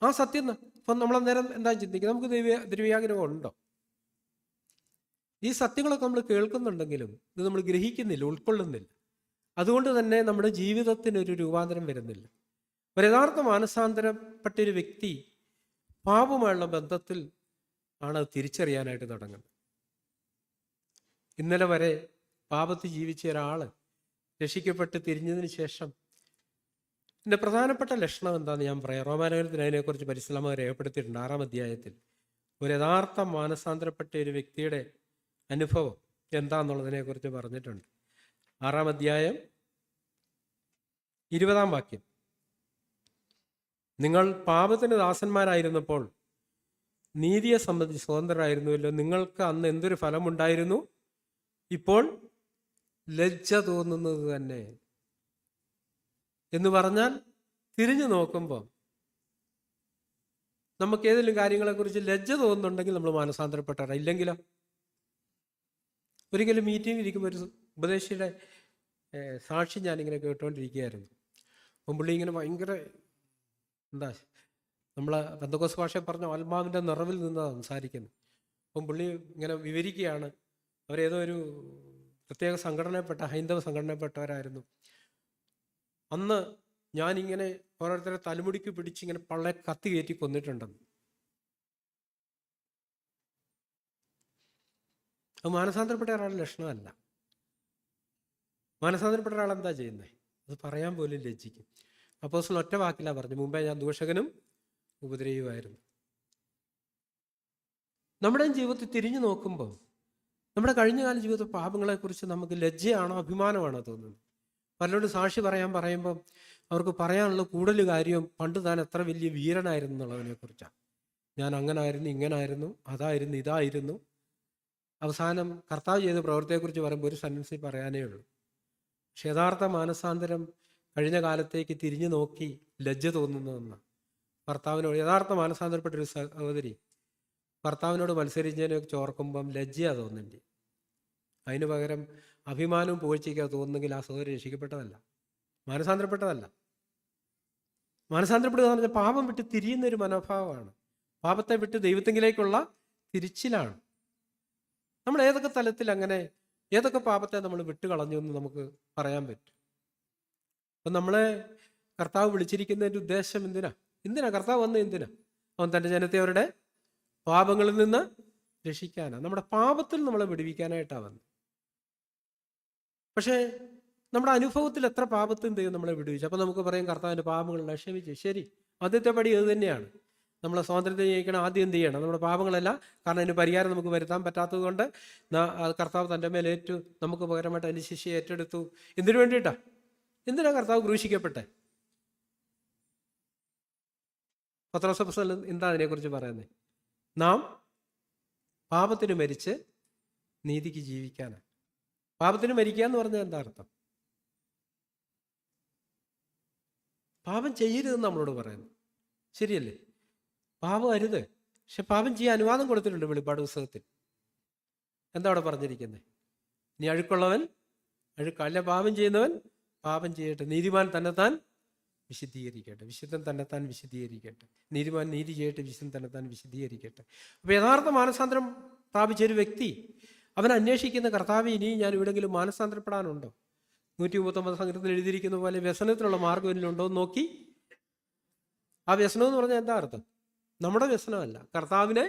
ആ സത്യം ഇപ്പം നമ്മളന്നേരം എന്താ ചിന്തിക്കുക, നമുക്ക് ദൈവീയാഗ്രഹം ഉണ്ടോ? ഈ സത്യങ്ങളൊക്കെ നമ്മൾ കേൾക്കുന്നുണ്ടെങ്കിലും ഇത് നമ്മൾ ഗ്രഹിക്കുന്നില്ല, ഉൾക്കൊള്ളുന്നില്ല. അതുകൊണ്ട് തന്നെ നമ്മുടെ ജീവിതത്തിനൊരു രൂപാന്തരം വരുന്നില്ല. ഒരു യഥാർത്ഥ മാനസാന്തരപ്പെട്ടൊരു വ്യക്തി പാപമായുള്ള ബന്ധത്തിൽ ആണ് തിരിച്ചറിയാനായിട്ട് തുടങ്ങുന്നത്. ഇന്നലെ വരെ പാപത്തിൽ ജീവിച്ച ഒരാൾ രക്ഷിക്കപ്പെട്ട് തിരിഞ്ഞതിന് ശേഷം എൻ്റെ പ്രധാനപ്പെട്ട ലക്ഷണം എന്താണെന്ന് ഞാൻ പറയാം. റോമാലേഖനത്തിൽ അതിനെക്കുറിച്ച് പരിശ്രമം രേഖപ്പെടുത്തിയിട്ടുണ്ട് 6-ാം അധ്യായത്തിൽ. ഒരു യഥാർത്ഥ മാനസാന്തരപ്പെട്ട ഒരു വ്യക്തിയുടെ അനുഭവം എന്താണെന്നുള്ളതിനെക്കുറിച്ച് പറഞ്ഞിട്ടുണ്ട്. 6-ാം അധ്യായം 20-ാം വാക്യം, നിങ്ങൾ പാപത്തിന് ദാസന്മാരായിരുന്നപ്പോൾ നീതിയെ സംബന്ധിച്ച് സ്വതന്ത്രരായിരുന്നുവല്ലോ. നിങ്ങൾക്ക് അന്ന് എന്തൊരു ഫലമുണ്ടായിരുന്നു? ഇപ്പോൾ ലജ്ജ തോന്നുന്നത് തന്നെ. എന്ന് പറഞ്ഞാൽ തിരിഞ്ഞു നോക്കുമ്പോൾ നമുക്ക് ഏതെങ്കിലും കാര്യങ്ങളെക്കുറിച്ച് ലജ്ജ തോന്നുന്നുണ്ടെങ്കിൽ നമ്മൾ മാനസാന്തരപ്പെട്ടവരാ. ഇല്ലെങ്കിലോ? ഒരിക്കലും മീറ്റിംഗിൽ ഇരിക്കുമ്പോൾ ഒരു ഉപദേശിയുടെ സാക്ഷി ഞാനിങ്ങനെ കേട്ടുകൊണ്ടിരിക്കുകയായിരുന്നു. അപ്പം പുള്ളി ഇങ്ങനെ ഭയങ്കര എന്താ നമ്മളെ പെന്തക്കോസ്ത് ഭാഷയിൽ പറഞ്ഞ ആത്മാവിൻ്റെ നിറവിൽ നിന്നാണ് സംസാരിക്കുന്നത്. അപ്പം പുള്ളി ഇങ്ങനെ വിവരിക്കുകയാണ്, അവരേതോ ഒരു പ്രത്യേക സംഘടനയിൽപ്പെട്ട ഹൈന്ദവ സംഘടനയിൽപ്പെട്ടവരായിരുന്നു. അന്ന് ഞാനിങ്ങനെ ഓരോരുത്തരെ തലമുടിക്ക് പിടിച്ചിങ്ങനെ പള്ളെ കത്തി കയറ്റി കൊന്നിട്ടുണ്ടെന്ന്. അത് മാനസാന്തരപ്പെട്ട ഒരാളുടെ ലക്ഷണമല്ല. മാനസാന്തരപ്പെട്ട ഒരാൾ എന്താ ചെയ്യുന്നത്? അത് പറയാൻ പോലും ലജ്ജിക്കും. അപ്പോസ്തലൻ ഒറ്റ വാക്കിലാ പറഞ്ഞു, മുമ്പേ ഞാൻ ദൂഷകനും ഉപദ്രവിയുമായിരുന്നു. നമ്മുടെ ജീവിതത്തിൽ തിരിഞ്ഞു നോക്കുമ്പോൾ നമ്മുടെ കഴിഞ്ഞകാല ജീവിത പാപങ്ങളെക്കുറിച്ച് നമുക്ക് ലജ്ജയാണോ അഭിമാനമാണോ തോന്നുന്നത്? പലരോട് സാക്ഷി പറയുമ്പം അവർക്ക് പറയാനുള്ള കൂടുതൽ കാര്യം പണ്ട് താൻ എത്ര വലിയ വീരനായിരുന്നു എന്നുള്ളതിനെ കുറിച്ചാണ്. ഞാൻ അങ്ങനായിരുന്നു, ഇങ്ങനായിരുന്നു, അതായിരുന്നു, ഇതായിരുന്നു. അവസാനം കർത്താവ് ചെയ്ത പ്രവൃത്തിയെക്കുറിച്ച് പറയുമ്പോൾ ഒരു സെൻറ്റൻസിൽ പറയാനേ ഉള്ളൂ. പക്ഷെ യഥാർത്ഥ മാനസാന്തരം കഴിഞ്ഞ കാലത്തേക്ക് തിരിഞ്ഞു നോക്കി ലജ്ജ തോന്നുന്നതെന്നാണ്. ഭർത്താവിനോട് യഥാർത്ഥ മാനസാന്തരപ്പെട്ടൊരു സഹോദരി ഭർത്താവിനോട് മത്സരിച്ചതിനെ ചോർക്കുമ്പം ലജ്ജയാണ് തോന്നുന്നുണ്ട്. അതിന് പകരം അഭിമാനവും പുകഴ്ചയ്ക്കാണ് തോന്നുന്നെങ്കിൽ ആ സഹോദരി രക്ഷിക്കപ്പെട്ടതല്ല, മാനസാന്തരപ്പെട്ടതല്ല. മാനസാന്തരപ്പെടുക എന്ന് പറഞ്ഞാൽ പാപം വിട്ട് തിരിയുന്നൊരു മനോഭാവമാണ്. പാപത്തെ വിട്ട് ദൈവത്തിങ്കിലേക്കുള്ള തിരിച്ചിലാണ്. നമ്മൾ ഏതൊക്കെ തലത്തിൽ അങ്ങനെ ഏതൊക്കെ പാപത്തെ നമ്മൾ വിട്ടുകളഞ്ഞു എന്ന് നമുക്ക് പറയാൻ പറ്റും. അപ്പം നമ്മളെ കർത്താവ് വിളിച്ചിരിക്കുന്നതിൻ്റെ ഉദ്ദേശം എന്തിനാ? കർത്താവ് വന്നത് എന്തിനാ? അവൻ തൻ്റെ ജനത്തെ അവരുടെ പാപങ്ങളിൽ നിന്ന് രക്ഷിക്കാനാണ്. നമ്മുടെ പാപത്തിൽ നമ്മളെ വിടുവിക്കാനായിട്ടാണ് വന്നത്. പക്ഷേ നമ്മുടെ അനുഭവത്തിൽ എത്ര പാപത്തിൽ ദൈവം നമ്മളെ വിടുവിച്ചു. അപ്പം നമുക്ക് പറയും കർത്താവിൻ്റെ പാപങ്ങളെല്ലാം ക്ഷമിച്ചു. ശരി, ആദ്യത്തെ പടി അത് തന്നെയാണ്. നമ്മളെ സ്വാതന്ത്ര്യത്തെ ജയിക്കണം. ആദ്യം എന്ത് ചെയ്യണം? നമ്മുടെ പാപങ്ങളെല്ലാം, കാരണം അതിന് പരിഹാരം നമുക്ക് വരുത്താൻ പറ്റാത്തത് കൊണ്ട് കർത്താവ് തൻ്റെ മേൽ നമുക്ക് പകരമായിട്ട് അതിന് ശിക്ഷ ഏറ്റെടുത്തു. എന്തിനു വേണ്ടിയിട്ടാണ്? എന്തിനാ കർത്താവ് ക്രൂശിക്കപ്പെട്ടെ? പത്രോസ് അപ്പോസ്തലൻ എന്താ അതിനെക്കുറിച്ച് പറയുന്നത്? നാം പാപത്തിന് മരിച്ച് നീതിക്ക് ജീവിക്കാനാണ്. പാപത്തിന് മരിക്കുക എന്ന് പറഞ്ഞാൽ എന്താ അർത്ഥം? പാപം ചെയ്യരുതെന്ന് നമ്മളോട് പറയുന്നു. ശരിയല്ലേ? പാപം അരുത്. പക്ഷെ പാപം ചെയ്യാൻ അനുവാദം കൊടുത്തിട്ടുണ്ട് വെളിപ്പാട് പുസ്തകത്തിൽ. എന്താ അവിടെ പറഞ്ഞിരിക്കുന്നത്? ഇനി അഴുക്കുള്ളവൻ അല്ല, പാപം ചെയ്യുന്നവൻ പാപം ചെയ്യട്ടെ, നീതിമാൻ തന്നെത്താൻ വിശുദ്ധീകരിക്കട്ടെ, വിശുദ്ധൻ തന്നെത്താൻ വിശുദ്ധീകരിക്കട്ടെ, നീതിമാൻ നീതി ചെയ്യട്ടെ, വിശുദ്ധൻ തന്നെത്താൻ വിശുദ്ധീകരിക്കട്ടെ. അപ്പോൾ യഥാർത്ഥ മാനസാന്തരം പ്രാപിച്ചൊരു വ്യക്തി അവൻ അന്വേഷിക്കുന്ന കർത്താവ്, ഇനി ഞാൻ എവിടെയെങ്കിലും മാനസാന്തരപ്പെടാനുണ്ടോ? 139 സംഘത്തിൽ എഴുതിയിരിക്കുന്ന പോലെ വ്യസനത്തിനുള്ള മാർഗ്ഗം എന്നിലുണ്ടോ എന്ന് നോക്കി. ആ വ്യസനം എന്ന് പറഞ്ഞാൽ എന്താ അർത്ഥം? നമ്മുടെ വ്യസനമല്ല, കർത്താവിനെ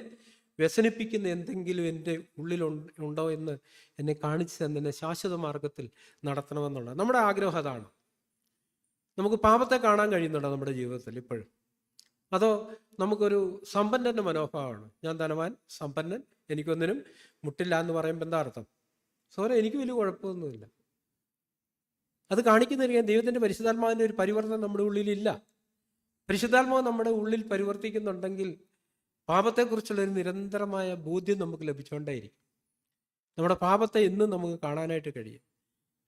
വ്യസനിപ്പിക്കുന്ന എന്തെങ്കിലും എൻ്റെ ഉള്ളിലുണ്ടോ എന്ന് എന്നെ കാണിച്ചു തന്നെ ശാശ്വത മാർഗത്തിൽ നടത്തണമെന്നുള്ള നമ്മുടെ ആഗ്രഹം അതാണ്. നമുക്ക് പാപത്തെ കാണാൻ കഴിയുന്നുണ്ടോ നമ്മുടെ ജീവിതത്തിൽ ഇപ്പോഴും? അതോ നമുക്കൊരു സമ്പന്നൻ്റെ മനോഭാവമാണ്? ഞാൻ ധനവാൻ, സമ്പന്നൻ, എനിക്കൊന്നിനും മുട്ടില്ല എന്ന് പറയുമ്പോൾ എന്താ അർത്ഥം? എനിക്ക് വലിയ കുഴപ്പമൊന്നുമില്ല. അത് കാണിക്കുന്നില്ല ദൈവത്തിൻ്റെ പരിശുദ്ധാത്മാവിൻ്റെ ഒരു പരിവർത്തനം നമ്മുടെ ഉള്ളിലില്ല. പരിശുദ്ധാത്മാവ് നമ്മുടെ ഉള്ളിൽ പരിവർത്തിക്കുന്നുണ്ടെങ്കിൽ പാപത്തെക്കുറിച്ചുള്ളൊരു നിരന്തരമായ ബോധ്യം നമുക്ക് ലഭിച്ചുകൊണ്ടേയിരിക്കും. നമ്മുടെ പാപത്തെ എന്നും നമുക്ക് കാണാനായിട്ട് കഴിയും.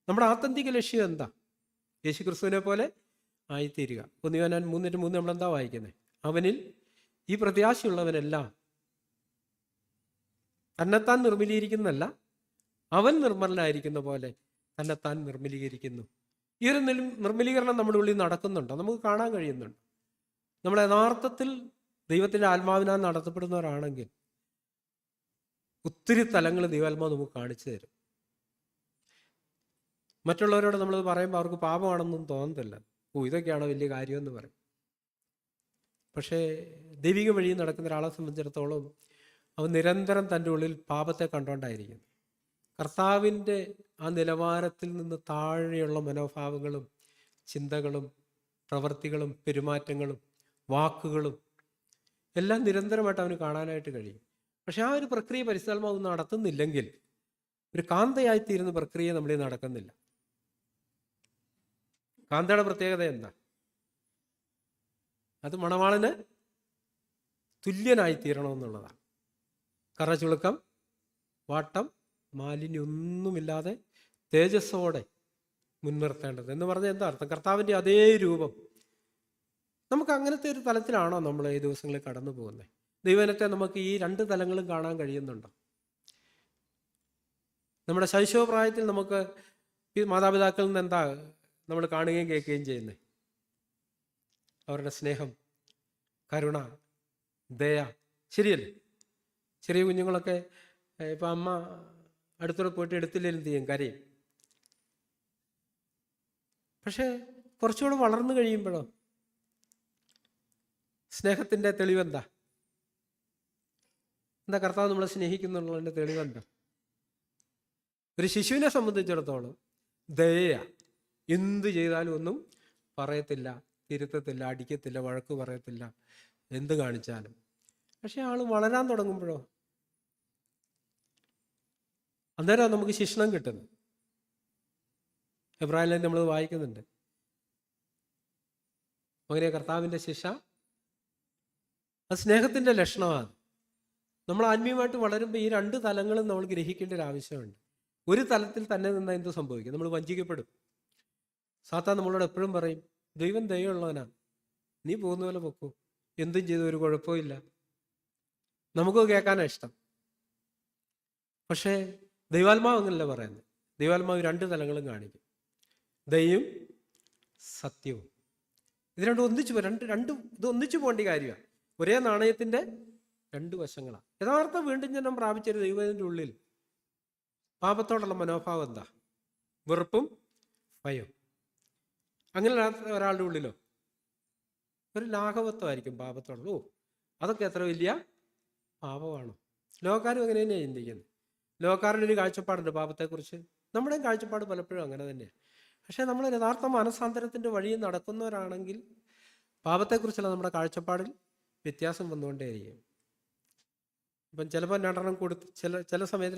നമ്മുടെ ആത്യന്തിക ലക്ഷ്യം എന്താ? യേശു ക്രിസ്തുവിനെ പോലെ ആയിത്തീരുക. 1 യോഹന്നാൻ 3:3 നമ്മളെന്താ വായിക്കുന്നത്? അവനിൽ ഈ പ്രത്യാശയുള്ളവനെല്ലാം തന്നെത്താൻ നിർമ്മലീകരിക്കുന്നതല്ല, അവൻ നിർമ്മലനായിരിക്കുന്ന പോലെ തന്നെത്താൻ നിർമ്മലീകരിക്കുന്നു. ഈ ഒരു നിർമ്മലീകരണം നമ്മുടെ ഉള്ളിൽ നടക്കുന്നുണ്ടോ? നമുക്ക് കാണാൻ കഴിയുന്നുണ്ട്. നമ്മൾ യഥാർത്ഥത്തിൽ ദൈവത്തിൻ്റെ ആത്മാവിനാൽ നടത്തപ്പെടുന്നവരാണെങ്കിൽ ഒത്തിരി തലങ്ങൾ ദൈവാത്മാവ് നമുക്ക് കാണിച്ചു തരും. മറ്റുള്ളവരോട് നമ്മളത് പറയുമ്പോൾ അവർക്ക് പാപമാണെന്നും തോന്നത്തില്ല. ഇതൊക്കെയാണോ വലിയ കാര്യമെന്ന് പറയും. പക്ഷേ ദൈവിക വഴി നടക്കുന്ന ഒരാളെ സംബന്ധിച്ചിടത്തോളം അവൻ നിരന്തരം തൻ്റെ ഉള്ളിൽ പാപത്തെ കണ്ടുകൊണ്ടായിരിക്കും. കർത്താവിൻ്റെ ആ നിലവാരത്തിൽ നിന്ന് താഴെയുള്ള മനോഭാവങ്ങളും ചിന്തകളും പ്രവൃത്തികളും പെരുമാറ്റങ്ങളും വാക്കുകളും എല്ലാം നിരന്തരമായിട്ട് അവന് കാണാനായിട്ട് കഴിയും. പക്ഷെ ആ ഒരു പ്രക്രിയ പരിശുദ്ധാത്മാവ് നടത്തുന്നില്ലെങ്കിൽ, ഒരു കാന്തയായിത്തീരുന്ന പ്രക്രിയ നമ്മളിൽ നടക്കുന്നില്ല. കാന്തയുടെ പ്രത്യേകത എന്താ? അത് മണവാളന് തുല്യനായിത്തീരണമെന്നുള്ളതാണ്. കറചുളുക്കം, വാട്ടം, മാലിന്യൊന്നുമില്ലാതെ തേജസ്സോടെ മുൻനിർത്തേണ്ടത് എന്ന് പറഞ്ഞാൽ എന്താ അർത്ഥം? കർത്താവിൻ്റെ അതേ രൂപം. നമുക്ക് അങ്ങനത്തെ ഒരു തലത്തിലാണോ നമ്മൾ ഈ ദിവസങ്ങളിൽ കടന്നു പോകുന്നത്? ദൈവജനത്തെ നമുക്ക് ഈ 2 തലങ്ങളും കാണാൻ കഴിയുന്നുണ്ടോ? നമ്മുടെ ശൈശവപ്രായത്തിൽ നമുക്ക് ഈ മാതാപിതാക്കളിൽ നിന്ന് എന്താ നമ്മൾ കാണുകയും കേൾക്കുകയും ചെയ്യുന്നത്? അവരുടെ സ്നേഹം, കരുണ, ദയ. ശരിയല്ലേ? ചെറിയ കുഞ്ഞുങ്ങളൊക്കെ ഇപ്പം അമ്മ അടുത്തോടെ പോയിട്ട് എടുത്തില്ലെങ്കിലും ചെയ്യും, കരയും. പക്ഷേ കുറച്ചുകൂടെ വളർന്നു കഴിയുമ്പോഴോ സ്നേഹത്തിൻ്റെ തെളിവെന്താ? എന്താ കർത്താവ് നമ്മളെ സ്നേഹിക്കുന്നുള്ളതിൻ്റെ തെളിവെന്താ? ഒരു ശിശുവിനെ സംബന്ധിച്ചിടത്തോളം ദയ, എന്ത് ചെയ്താലും ഒന്നും പറയത്തില്ല, തിരുത്തത്തില്ല, അടിക്കത്തില്ല, വഴക്ക് പറയത്തില്ല, എന്ത് കാണിച്ചാലും. പക്ഷെ ആൾ വളരാൻ തുടങ്ങുമ്പോഴോ അന്നേരം നമുക്ക് ശിക്ഷണം കിട്ടുന്നു. എബ്രാഹിമിൽ നമ്മൾ വായിക്കുന്നുണ്ട്, മകനെ കർത്താവിൻ്റെ ശിക്ഷ അത് സ്നേഹത്തിൻ്റെ ലക്ഷണമാണ്. നമ്മൾ ആത്മീയമായിട്ട് വളരുമ്പോൾ ഈ 2 തലങ്ങളും നമ്മൾ ഗ്രഹിക്കേണ്ട ഒരു ആവശ്യമുണ്ട്. ഒരു തലത്തിൽ തന്നെ നിന്നാൽ എന്ത് സംഭവിക്കും? നമ്മൾ വഞ്ചിക്കപ്പെടും. സാത്താൻ നമ്മളോട് എപ്പോഴും പറയും, ദൈവം ദയയുള്ളവനാണ്, നീ പോകുന്ന പോലെ പൊക്കോ, എന്തും ചെയ്തു, ഒരു കുഴപ്പമില്ല. നമുക്ക് കേൾക്കാനാണ് ഇഷ്ടം. പക്ഷേ ദൈവാത്മാവ് അങ്ങനല്ല പറയുന്നത്. ദൈവാത്മാവ് 2 തലങ്ങളും കാണിക്കും, ദയയും സത്യവും. ഇത് രണ്ടും ഒന്നിച്ചു പോകേണ്ട കാര്യമാണ്. ഒരേ നാണയത്തിൻ്റെ 2 വശങ്ങളാണ്. യഥാർത്ഥ വീണ്ടും ജന്മം പ്രാപിച്ചൊരു ദൈവത്തിൻ്റെ ഉള്ളിൽ പാപത്തോടുള്ള മനോഭാവം എന്താ? വെറുപ്പും ഭയം. അങ്ങനെ ഒരാളുടെ ഉള്ളിലോ ഒരു ലാഘവത്വമായിരിക്കും പാപത്തോടുള്ള. അതൊക്കെ എത്ര വലിയ പാപമാണ്. ലോകക്കാരും അങ്ങനെ തന്നെയാണ് ചിന്തിക്കുന്നത്. ലോകക്കാരുടെ ഒരു കാഴ്ചപ്പാടുണ്ട് പാപത്തെക്കുറിച്ച്. നമ്മുടെയും കാഴ്ചപ്പാട് പലപ്പോഴും അങ്ങനെ തന്നെയാണ്. പക്ഷേ നമ്മൾ യഥാർത്ഥ മനസാന്തരത്തിൻ്റെ വഴിയിൽ നടക്കുന്നവരാണെങ്കിൽ പാപത്തെക്കുറിച്ചുള്ള നമ്മുടെ കാഴ്ചപ്പാടിൽ വ്യത്യാസം വന്നുകൊണ്ടേയിരിക്കും. ഇപ്പം ചിലപ്പോൾ രണ്ടെണ്ണം കൊടുത്ത് ചില സമയത്ത്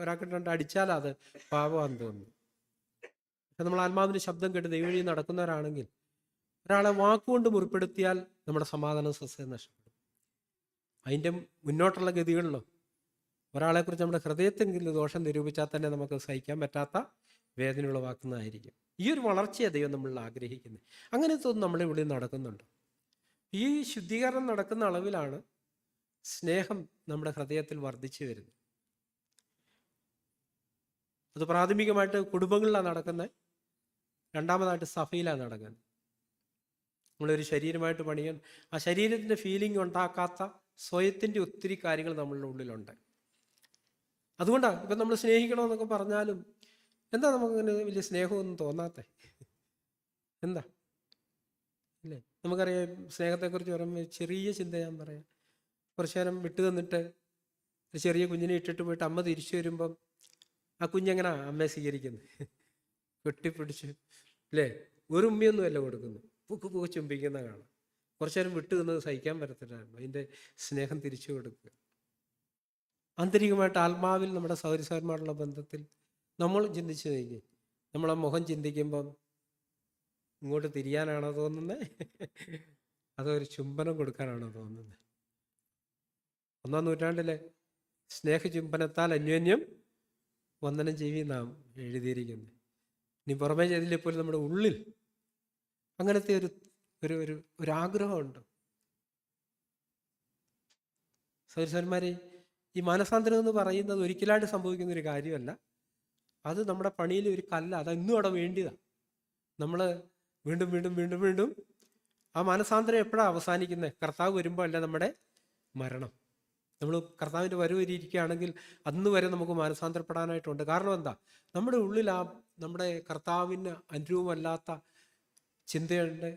ഒരാൾക്ക് രണ്ട് അടിച്ചാൽ അത് പാപമാണെന്ന് തോന്നുന്നു. പക്ഷെ നമ്മൾ ആത്മാവിൻ്റെ ശബ്ദം കേട്ട് ദൈവവഴി നടക്കുന്നവരാണെങ്കിൽ ഒരാളെ വാക്കുകൊണ്ട് മുറിപ്പെടുത്തിയാൽ നമ്മുടെ സമാധാനം സ്വസ്ഥത നഷ്ടപ്പെടും. അതിൻ്റെ മുന്നോട്ടുള്ള ഗതികളിലോ ഒരാളെക്കുറിച്ച് നമ്മുടെ ഹൃദയത്തെങ്കിലും ദോഷം നിരൂപിച്ചാൽ തന്നെ നമുക്ക് സഹിക്കാൻ പറ്റാത്ത വേദന ഉളവാക്കുന്നതായിരിക്കും. ഈ ഒരു വളർച്ചയെ ദൈവം നമ്മൾ ആഗ്രഹിക്കുന്നത്. അങ്ങനത്തെ ഒന്നും നമ്മുടെ ഉള്ളിൽ നടക്കുന്നുണ്ട്. ഈ ശുദ്ധീകരണം നടക്കുന്ന അളവിലാണ് സ്നേഹം നമ്മുടെ ഹൃദയത്തിൽ വർദ്ധിച്ചു വരുന്നത്. അത് പ്രാഥമികമായിട്ട് കുടുംബങ്ങളിലാണ് നടക്കുന്നത്. രണ്ടാമതായിട്ട് സഭയിലാണ് നടക്കുന്നത്. നമ്മളൊരു ശരീരമായിട്ട് പണിയാൻ ആ ശരീരത്തിൻ്റെ ഫീലിംഗ് ഉണ്ടാക്കാത്ത സ്വയത്തിൻ്റെ ഒത്തിരി കാര്യങ്ങൾ നമ്മളുടെ ഉള്ളിലുണ്ട്. അതുകൊണ്ടാണ് ഇപ്പം നമ്മൾ സ്നേഹിക്കണമെന്നൊക്കെ പറഞ്ഞാലും എന്താ നമുക്കങ്ങനെ വലിയ സ്നേഹമൊന്നും തോന്നാത്തേ? എന്താ ഇല്ലേ? നമുക്കറിയാം, സ്നേഹത്തെക്കുറിച്ച് പറയുമ്പോൾ ചെറിയ ചിന്ത ഞാൻ പറയാം. കുറച്ചു നേരം വിട്ടു തന്നിട്ട് ഒരു ചെറിയ കുഞ്ഞിനെ ഇട്ടിട്ട് പോയിട്ട് അമ്മ തിരിച്ചു വരുമ്പം ആ കുഞ്ഞെങ്ങനെ അമ്മയെ സ്വീകരിക്കുന്നത്? കെട്ടിപ്പിടിച്ച് അല്ലേ? ഒരു ഉമ്മയൊന്നുമല്ല കൊടുക്കുന്നു, പൂക്ക് ചുംബിക്കുന്ന കാണാം. കുറച്ചു നേരം വിട്ടു തന്നത് സഹിക്കാൻ പറ്റത്തില്ലായിരുന്നു. അതിൻ്റെ സ്നേഹം തിരിച്ചു കൊടുക്കുക. ആന്തരികമായിട്ട് ആത്മാവിൽ നമ്മുടെ സഹോദരന്മാരുള്ള ബന്ധത്തിൽ നമ്മൾ ചിന്തിച്ചു കഴിഞ്ഞ് നമ്മളെ മുഖം ചിന്തിക്കുമ്പം ഇങ്ങോട്ട് തിരിയാനാണോ തോന്നുന്നത്, അതോ ഒരു ചുംബനം കൊടുക്കാനാണോ തോന്നുന്നത്? 1-ാം നൂറ്റാണ്ടിലെ സ്നേഹചുംബനത്താൽ അന്യോന്യം വന്ദനം നാം എഴുതിയിരിക്കുന്നത്. ഇനി പുറമേ ചെയ്തില്ലെപ്പോലും നമ്മുടെ ഉള്ളിൽ അങ്ങനത്തെ ഒരു ആഗ്രഹമുണ്ട്. സഹോദരന്മാരെ, ഈ മാനസാന്തരം എന്ന് പറയുന്നത് ഒരിക്കലായിട്ട് സംഭവിക്കുന്ന ഒരു കാര്യമല്ല. അത് നമ്മുടെ പണിയിൽ ഒരു കല്ല, അത് ഇന്നും അവിടെ വേണ്ടിയതാണ്. നമ്മൾ വീണ്ടും വീണ്ടും വീണ്ടും വീണ്ടും ആ മാനസാന്തരം എപ്പോഴാണ് അവസാനിക്കുന്നത്? കർത്താവ് വരുമ്പോൾ അല്ല നമ്മുടെ മരണം. നമ്മൾ കർത്താവിൻ്റെ വരവിരിക്കുകയാണെങ്കിൽ അന്ന് വരെ നമുക്ക് മാനസാന്തരപ്പെടാനായിട്ടുണ്ട്. കാരണം എന്താ? നമ്മുടെ ഉള്ളിൽ നമ്മുടെ കർത്താവിന് അനുരൂപമല്ലാത്ത ചിന്തയുണ്ട്.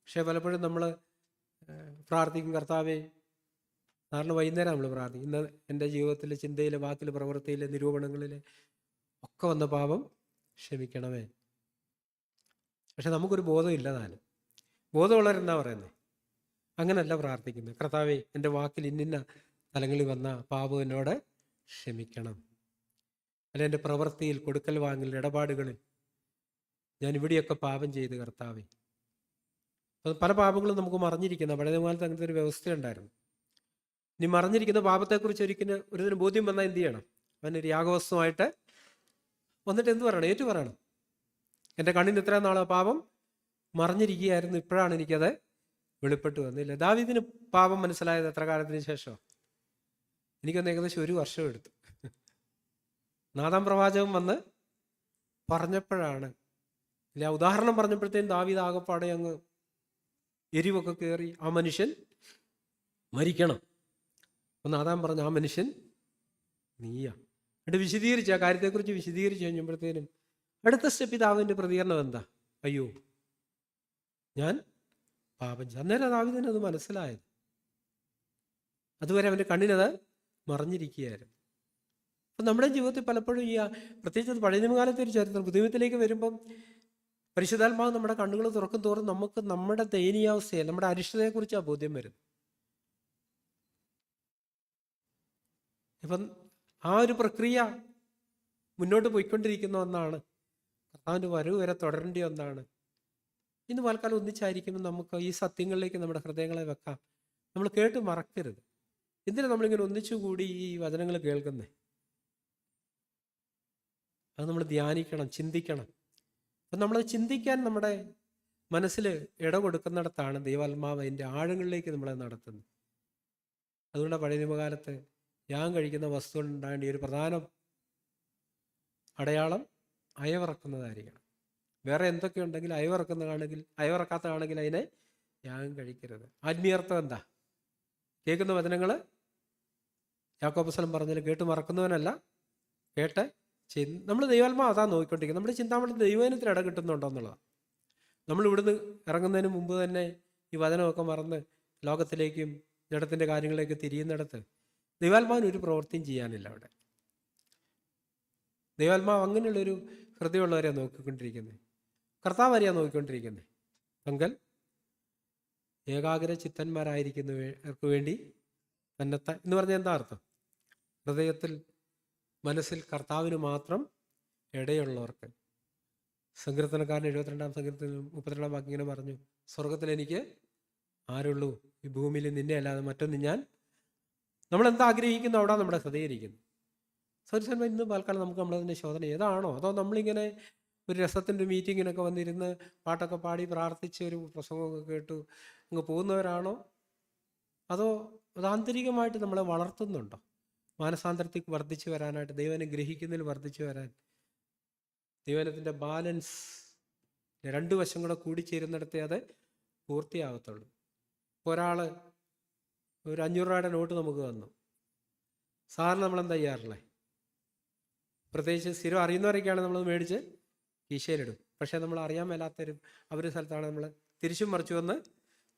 പക്ഷേ പലപ്പോഴും നമ്മൾ പ്രാർത്ഥിക്കും, കർത്താവേ, കാരണം വൈകുന്നേരം നമ്മൾ പ്രാർത്ഥിക്കും, ഇന്ന് എൻ്റെ ജീവിതത്തിലെ ചിന്തയിലെ വാക്കിലെ പ്രവൃത്തിയിലെ നിരൂപണങ്ങളിലെ ഒക്കെ വന്ന പാപം ക്ഷമിക്കണമേ. പക്ഷെ നമുക്കൊരു ബോധമില്ല. താനും ബോധമുള്ളവരെന്താ പറയുന്നത്? അങ്ങനല്ല പ്രാർത്ഥിക്കുന്നത്. കർത്താവേ, എൻ്റെ വാക്കിൽ ഇന്നിന്ന തലങ്ങളിൽ വന്ന പാപം എന്നോട് ക്ഷമിക്കണം. അല്ല, എൻ്റെ പ്രവൃത്തിയിൽ, കൊടുക്കൽ വാങ്ങൽ, ഇടപാടുകളിൽ ഞാൻ ഇവിടെയൊക്കെ പാപം ചെയ്ത് കർത്താവേ. പല പാപങ്ങളും നമുക്ക് മറിഞ്ഞിരിക്കുന്ന പഴയ കാലത്ത് അങ്ങനത്തെ ഒരു വ്യവസ്ഥയുണ്ടായിരുന്നു. ഇനി മറിഞ്ഞിരിക്കുന്ന പാപത്തെക്കുറിച്ച് ഒരുതിന് ബോധ്യം വന്നാൽ എന്ത് ചെയ്യണം? അവനൊരു യാഗവസ്തുവായിട്ട് വന്നിട്ട് എന്ത് പറയണം? ഏറ്റു പറയണം, എൻ്റെ കണ്ണിന് ഇത്രയും നാളെ പാപം മറിഞ്ഞിരിക്കുകയായിരുന്നു, ഇപ്പോഴാണ് എനിക്കത് വെളിപ്പെട്ട് വന്നില്ല. ദാവീദിന് പാപം മനസ്സിലായത് എത്ര കാലത്തിന് ശേഷം? എനിക്കൊന്ന് ഏകദേശം 1 വർഷം എടുത്തു. നാഥാം പ്രവാചകൻ വന്ന് പറഞ്ഞപ്പോഴാണ്, ഇല്ല, ഉദാഹരണം പറഞ്ഞപ്പോഴത്തേക്കും ദാവീദ് ആകപ്പാടെ അങ്ങ് എരിവൊക്കെ കയറി, ആ മനുഷ്യൻ മരിക്കണം. അപ്പം നാഥാൻ പറഞ്ഞു, ആ മനുഷ്യൻ നീയാ. എന്നിട്ട് വിശദീകരിച്ച് ആ കാര്യത്തെക്കുറിച്ച് വിശദീകരിച്ച് കഴിഞ്ഞപ്പോഴത്തേനും അടുത്ത സ്റ്റെപ്പ് ദാവീദിൻ്റെ പ്രതികരണം എന്താ? അയ്യോ, ഞാൻ പാപം ചെയ്തു. അന്നേരം ദാവീദിന് അത് മനസ്സിലായത്. അതുവരെ അവൻ്റെ കണ്ണിനത് മറിഞ്ഞിരിക്കുകയായിരുന്നു. അപ്പം നമ്മുടെ ജീവിതത്തിൽ പലപ്പോഴും പ്രത്യേകിച്ച് പഴയ നിയമകാലത്തെ ഒരു ചരിത്രം, പുതിയത്തിലേക്ക് വരുമ്പം പരിശുദ്ധാത്മാവ് നമ്മുടെ കണ്ണുകൾ തുറക്കും തോറും നമുക്ക് നമ്മുടെ ദയനീയാവസ്ഥയെ, നമ്മുടെ അരിഷ്ടതയെക്കുറിച്ച് ആ ബോധ്യം വരും. ഇപ്പം ആ ഒരു പ്രക്രിയ മുന്നോട്ട് പോയിക്കൊണ്ടിരിക്കുന്ന ഒന്നാണ്. കർത്താവിൻ്റെ വരവ് വരെ തുടരേണ്ട ഒന്നാണ്. ഇന്ന് പൽക്കാലം ഒന്നിച്ചായിരിക്കുമ്പോൾ നമുക്ക് ഈ സത്യങ്ങളിലേക്ക് നമ്മുടെ ഹൃദയങ്ങളെ വെക്കാം. നമ്മൾ കേട്ട് മറക്കരുത്. എന്തിനാണ് നമ്മളിങ്ങനെ ഒന്നിച്ചുകൂടി ഈ വചനങ്ങൾ കേൾക്കുന്നത്? അത് നമ്മൾ ധ്യാനിക്കണം, ചിന്തിക്കണം. അപ്പം നമ്മൾ ചിന്തിക്കാൻ നമ്മുടെ മനസ്സിൽ ഇട കൊടുക്കുന്നിടത്താണ് ദൈവാത്മാവ് അതിൻ്റെ ആഴങ്ങളിലേക്ക് നമ്മളെ നടത്തുന്നത്. അതുകൊണ്ട് പഴയ നിയമകാലത്ത് ഞാൻ കഴിക്കുന്ന വസ്തുണ്ടാകേണ്ട ഒരു പ്രധാന അടയാളം അയവിറക്കുന്നതായിരിക്കണം. വേറെ എന്തൊക്കെ ഉണ്ടെങ്കിൽ അയവിറക്കാത്തതാണെങ്കിൽ അതിനെ യാഗം കഴിക്കരുത്. ആത്മീയർത്ഥം എന്താ? കേൾക്കുന്ന വചനങ്ങൾ യാക്കോബ് അപ്പോസ്തലൻ പറഞ്ഞാൽ കേട്ട് മറക്കുന്നവനല്ല, കേട്ട് നമ്മൾ ദൈവാത്മാവ് അതാ നോക്കിക്കൊണ്ടിരിക്കുന്നത്. നമ്മുടെ ചിന്താമണ്ഡലത്തിൽ ദൈവവചനത്തിൽ ഇട കിട്ടുന്നുണ്ടോ എന്നുള്ളതാണ്. നമ്മൾ ഇവിടുന്ന് ഇറങ്ങുന്നതിന് മുമ്പ് തന്നെ ഈ വചനമൊക്കെ മറന്ന് ലോകത്തിലേക്കും ജഡത്തിൻ്റെ കാര്യങ്ങളിലേക്ക് തിരിയുന്നിടത്ത് ദൈവാത്മാവിന് ഒരു പ്രവൃത്തിയും ചെയ്യാനില്ല അവിടെ. ദൈവാത്മാവ് അങ്ങനെയുള്ളൊരു ഹൃദയമുള്ളവരെയാണ് നോക്കിക്കൊണ്ടിരിക്കുന്നത്. കർത്താവ് വരെയാണ് നോക്കിക്കൊണ്ടിരിക്കുന്നത്. എങ്കിൽ ഏകാഗ്ര ചിത്തന്മാരായിരിക്കുന്നവർക്ക് വേണ്ടി തന്നെത്താൻ എന്ന് പറഞ്ഞാൽ എന്താ അർത്ഥം? ഹൃദയത്തിൽ മനസ്സിൽ കർത്താവിന് മാത്രം ഇടയുള്ളവർക്ക്. സങ്കീർത്തനക്കാരൻ 72-ാം സങ്കീർത്തനം 32-ാം വാക്യം ഇങ്ങനെ പറഞ്ഞു, സ്വർഗത്തിൽ എനിക്ക് ആരുള്ളൂ, ഈ ഭൂമിയിൽ നിന്നെ അല്ലാതെ മറ്റൊന്ന് ഞാൻ. നമ്മളെന്താ ആഗ്രഹിക്കുന്നു അവിടെ നമ്മുടെ ഹൃദയം ഇരിക്കുന്നു. സൗരസന്മ ഇന്ന് പാൽക്കാലം നമുക്ക് നമ്മളതിൻ്റെ ശോധന ഏതാണോ, അതോ നമ്മളിങ്ങനെ ഒരു രസത്തിൻ്റെ മീറ്റിങ്ങിനൊക്കെ വന്നിരുന്ന് പാട്ടൊക്കെ പാടി പ്രാർത്ഥിച്ച് ഒരു പ്രസംഗമൊക്കെ കേട്ടു അങ്ങ് പോകുന്നവരാണോ, അതോ അത് ആന്തരികമായിട്ട് നമ്മളെ വളർത്തുന്നുണ്ടോ? മാനസാന്തരത്തിൽ വർദ്ധിച്ചു വരാനായിട്ട്, ദൈവനെ ഗ്രഹിക്കുന്നതിൽ വർദ്ധിച്ചു വരാൻ, ദൈവനത്തിൻ്റെ ബാലൻസ് രണ്ട് വശം കൂടെ കൂടിച്ചേരുന്നിടത്തേ അത് പൂർത്തിയാകത്തുള്ളൂ. ഇപ്പോൾ ഒരാൾ ഒരു 500 രൂപയുടെ നോട്ട് നമുക്ക് തന്നു. സാറിന് നമ്മളെന്താ ചെയ്യാറില്ലേ? പ്രത്യേകിച്ച് സ്ഥിരം അറിയുന്നവരൊക്കെയാണ് നമ്മളത് മേടിച്ച് കീശയിലിടും. പക്ഷേ നമ്മൾ അറിയാൻ മേലാത്തൊരു അവരുടെ സ്ഥലത്താണ് നമ്മൾ തിരിച്ചും മറിച്ചു വന്ന്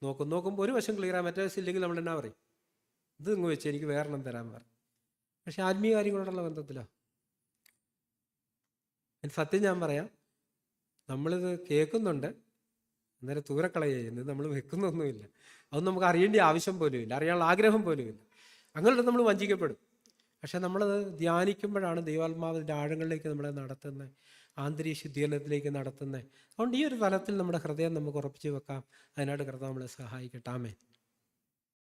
നോക്കുമ്പോൾ ഒരു വശം ക്ലിയറാണ്, മറ്റേ വശം ഇല്ലെങ്കിൽ നമ്മൾ എന്നാ പറയും, ഇത് ഇങ്ങ് വെച്ച് എനിക്ക് വേറെണ്ണം തരാൻ പറയും. പക്ഷെ ആത്മീയ കാര്യങ്ങളോടുള്ള ബന്ധത്തിലോ, സത്യം ഞാൻ പറയാം, നമ്മളിത് കേൾക്കുന്നുണ്ട്, അന്നേരം ദൂരക്കളയുക ചെയ്യുന്നത്, നമ്മൾ വെക്കുന്നൊന്നുമില്ല. അതൊന്നും നമുക്ക് അറിയേണ്ട ആവശ്യം പോലും ഇല്ല, അറിയാനുള്ള ആഗ്രഹം പോലും ഇല്ല. അങ്ങനെ നമ്മൾ വഞ്ചിക്കപ്പെടും. പക്ഷെ നമ്മളത് ധ്യാനിക്കുമ്പോഴാണ് ദൈവാത്മാവിൻ്റെ ആഴങ്ങളിലേക്ക് നമ്മളെ നടത്തുന്നത്, ആന്തരിക ശുദ്ധീകരണത്തിലേക്ക് നടത്തുന്നത്. അതുകൊണ്ട് ഈ ഒരു തലത്തിൽ നമ്മുടെ ഹൃദയം നമുക്ക് ഉറപ്പിച്ച് വെക്കാം. അതിനായിട്ട് കർത്താവ് നമ്മളെ സഹായിക്കട്ടെ. ആമേൻ.